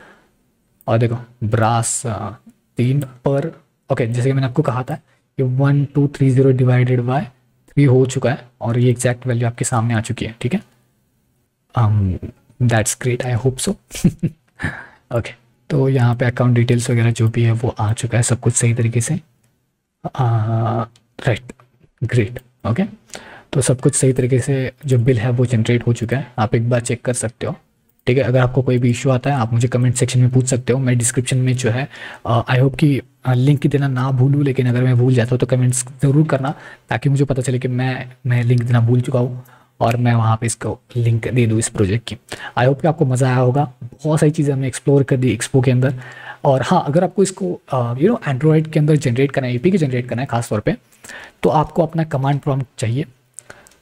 और देखो ब्रास 3 पर। ओके, जैसे कि मैंने आपको कहा था कि 1230 डिवाइडेड बाय 3 हो चुका है और ये एग्जैक्ट वैल्यू आपके सामने आ चुकी है। ठीक है, that's great, I hope so. Okay, तो यहाँ पे अकाउंट डिटेल्स वगैरह जो भी है वो आ चुका है, सब कुछ सही तरीके से। Right, great. ओके, तो सब कुछ सही तरीके से जो बिल है वो जनरेट हो चुका है, आप एक बार चेक कर सकते हो। ठीक है, अगर आपको कोई भी इशू आता है आप मुझे कमेंट सेक्शन में पूछ सकते हो। मैं डिस्क्रिप्शन में जो है आई होप कि लिंक देना ना भूलूँ, लेकिन अगर मैं भूल जाता हूँ तो कमेंट्स ज़रूर करना, ताकि मुझे पता चले कि मैं लिंक देना भूल चुका हूँ और मैं वहाँ पे इसको लिंक दे दूँ इस प्रोजेक्ट की। आई होप कि आपको मज़ा आया होगा। बहुत सारी चीज़ें हमने एक्सप्लोर कर दी एक्सपो के अंदर। और हाँ, अगर आपको इसको एंड्रॉयड के अंदर जनरेट करना है, APK जनरेट करना है खास तौर पे, तो आपको अपना कमांड प्रॉम्प्ट चाहिए।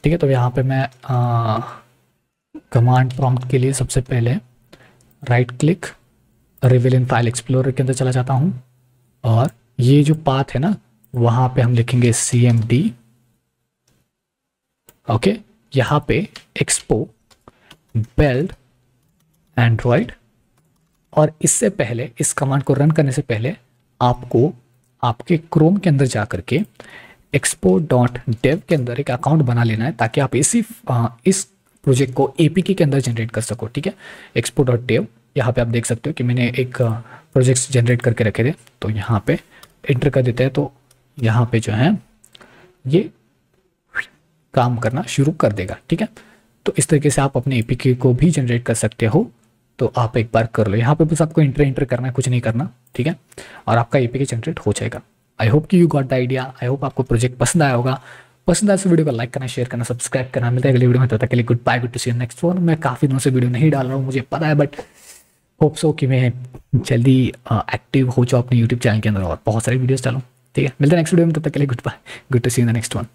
ठीक है, तो यहाँ पे मैं कमांड प्रॉम्प्ट के लिए सबसे पहले right click reveal in file explorer के अंदर चला जाता हूँ और ये जो पाथ है ना वहाँ पे हम लिखेंगे CMD। ओके, यहाँ पे एक्सपो बिल्ड एंड्रॉयड, और इससे पहले इस कमांड को रन करने से पहले आपको आपके क्रोम के अंदर जा करके expo.dev के अंदर एक अकाउंट बना लेना है, ताकि आप इस प्रोजेक्ट को APK के अंदर जनरेट कर सको। ठीक है, expo.dev, यहाँ पे आप देख सकते हो कि मैंने एक प्रोजेक्ट्स जनरेट करके रखे थे, तो यहाँ पे एंटर कर देते हैं तो यहाँ पे जो है ये काम करना शुरू कर देगा। ठीक है, तो इस तरीके से आप अपने APK को भी जनरेट कर सकते हो, तो आप एक बार कर लो। यहाँ पे बस आपको इंटर करना है, कुछ नहीं करना। ठीक है, और आपका APK जनरेट हो जाएगा। आई होप कि you got the idea. I hope आपको प्रोजेक्ट पसंद आया होगा। पसंद आया तो वीडियो को लाइक करना, शेयर करना, सब्सक्राइब करना। मिलता है अगली वीडियो में, तब तक के लिए good bye, good to see you next one. मैं काफ़ी दिनों से वीडियो नहीं डाल रहा हूँ, मुझे पता है, बट होप सो कि मैं जल्दी एक्टिव हो जाऊँ अपने यूट्यूब चैनल के अंदर और बहुत सारी वीडियोस डालूँ। ठीक है, मिलते हैं नेक्स्ट वीडियो में, तब तक के लिए good bye, good to see you in the next one.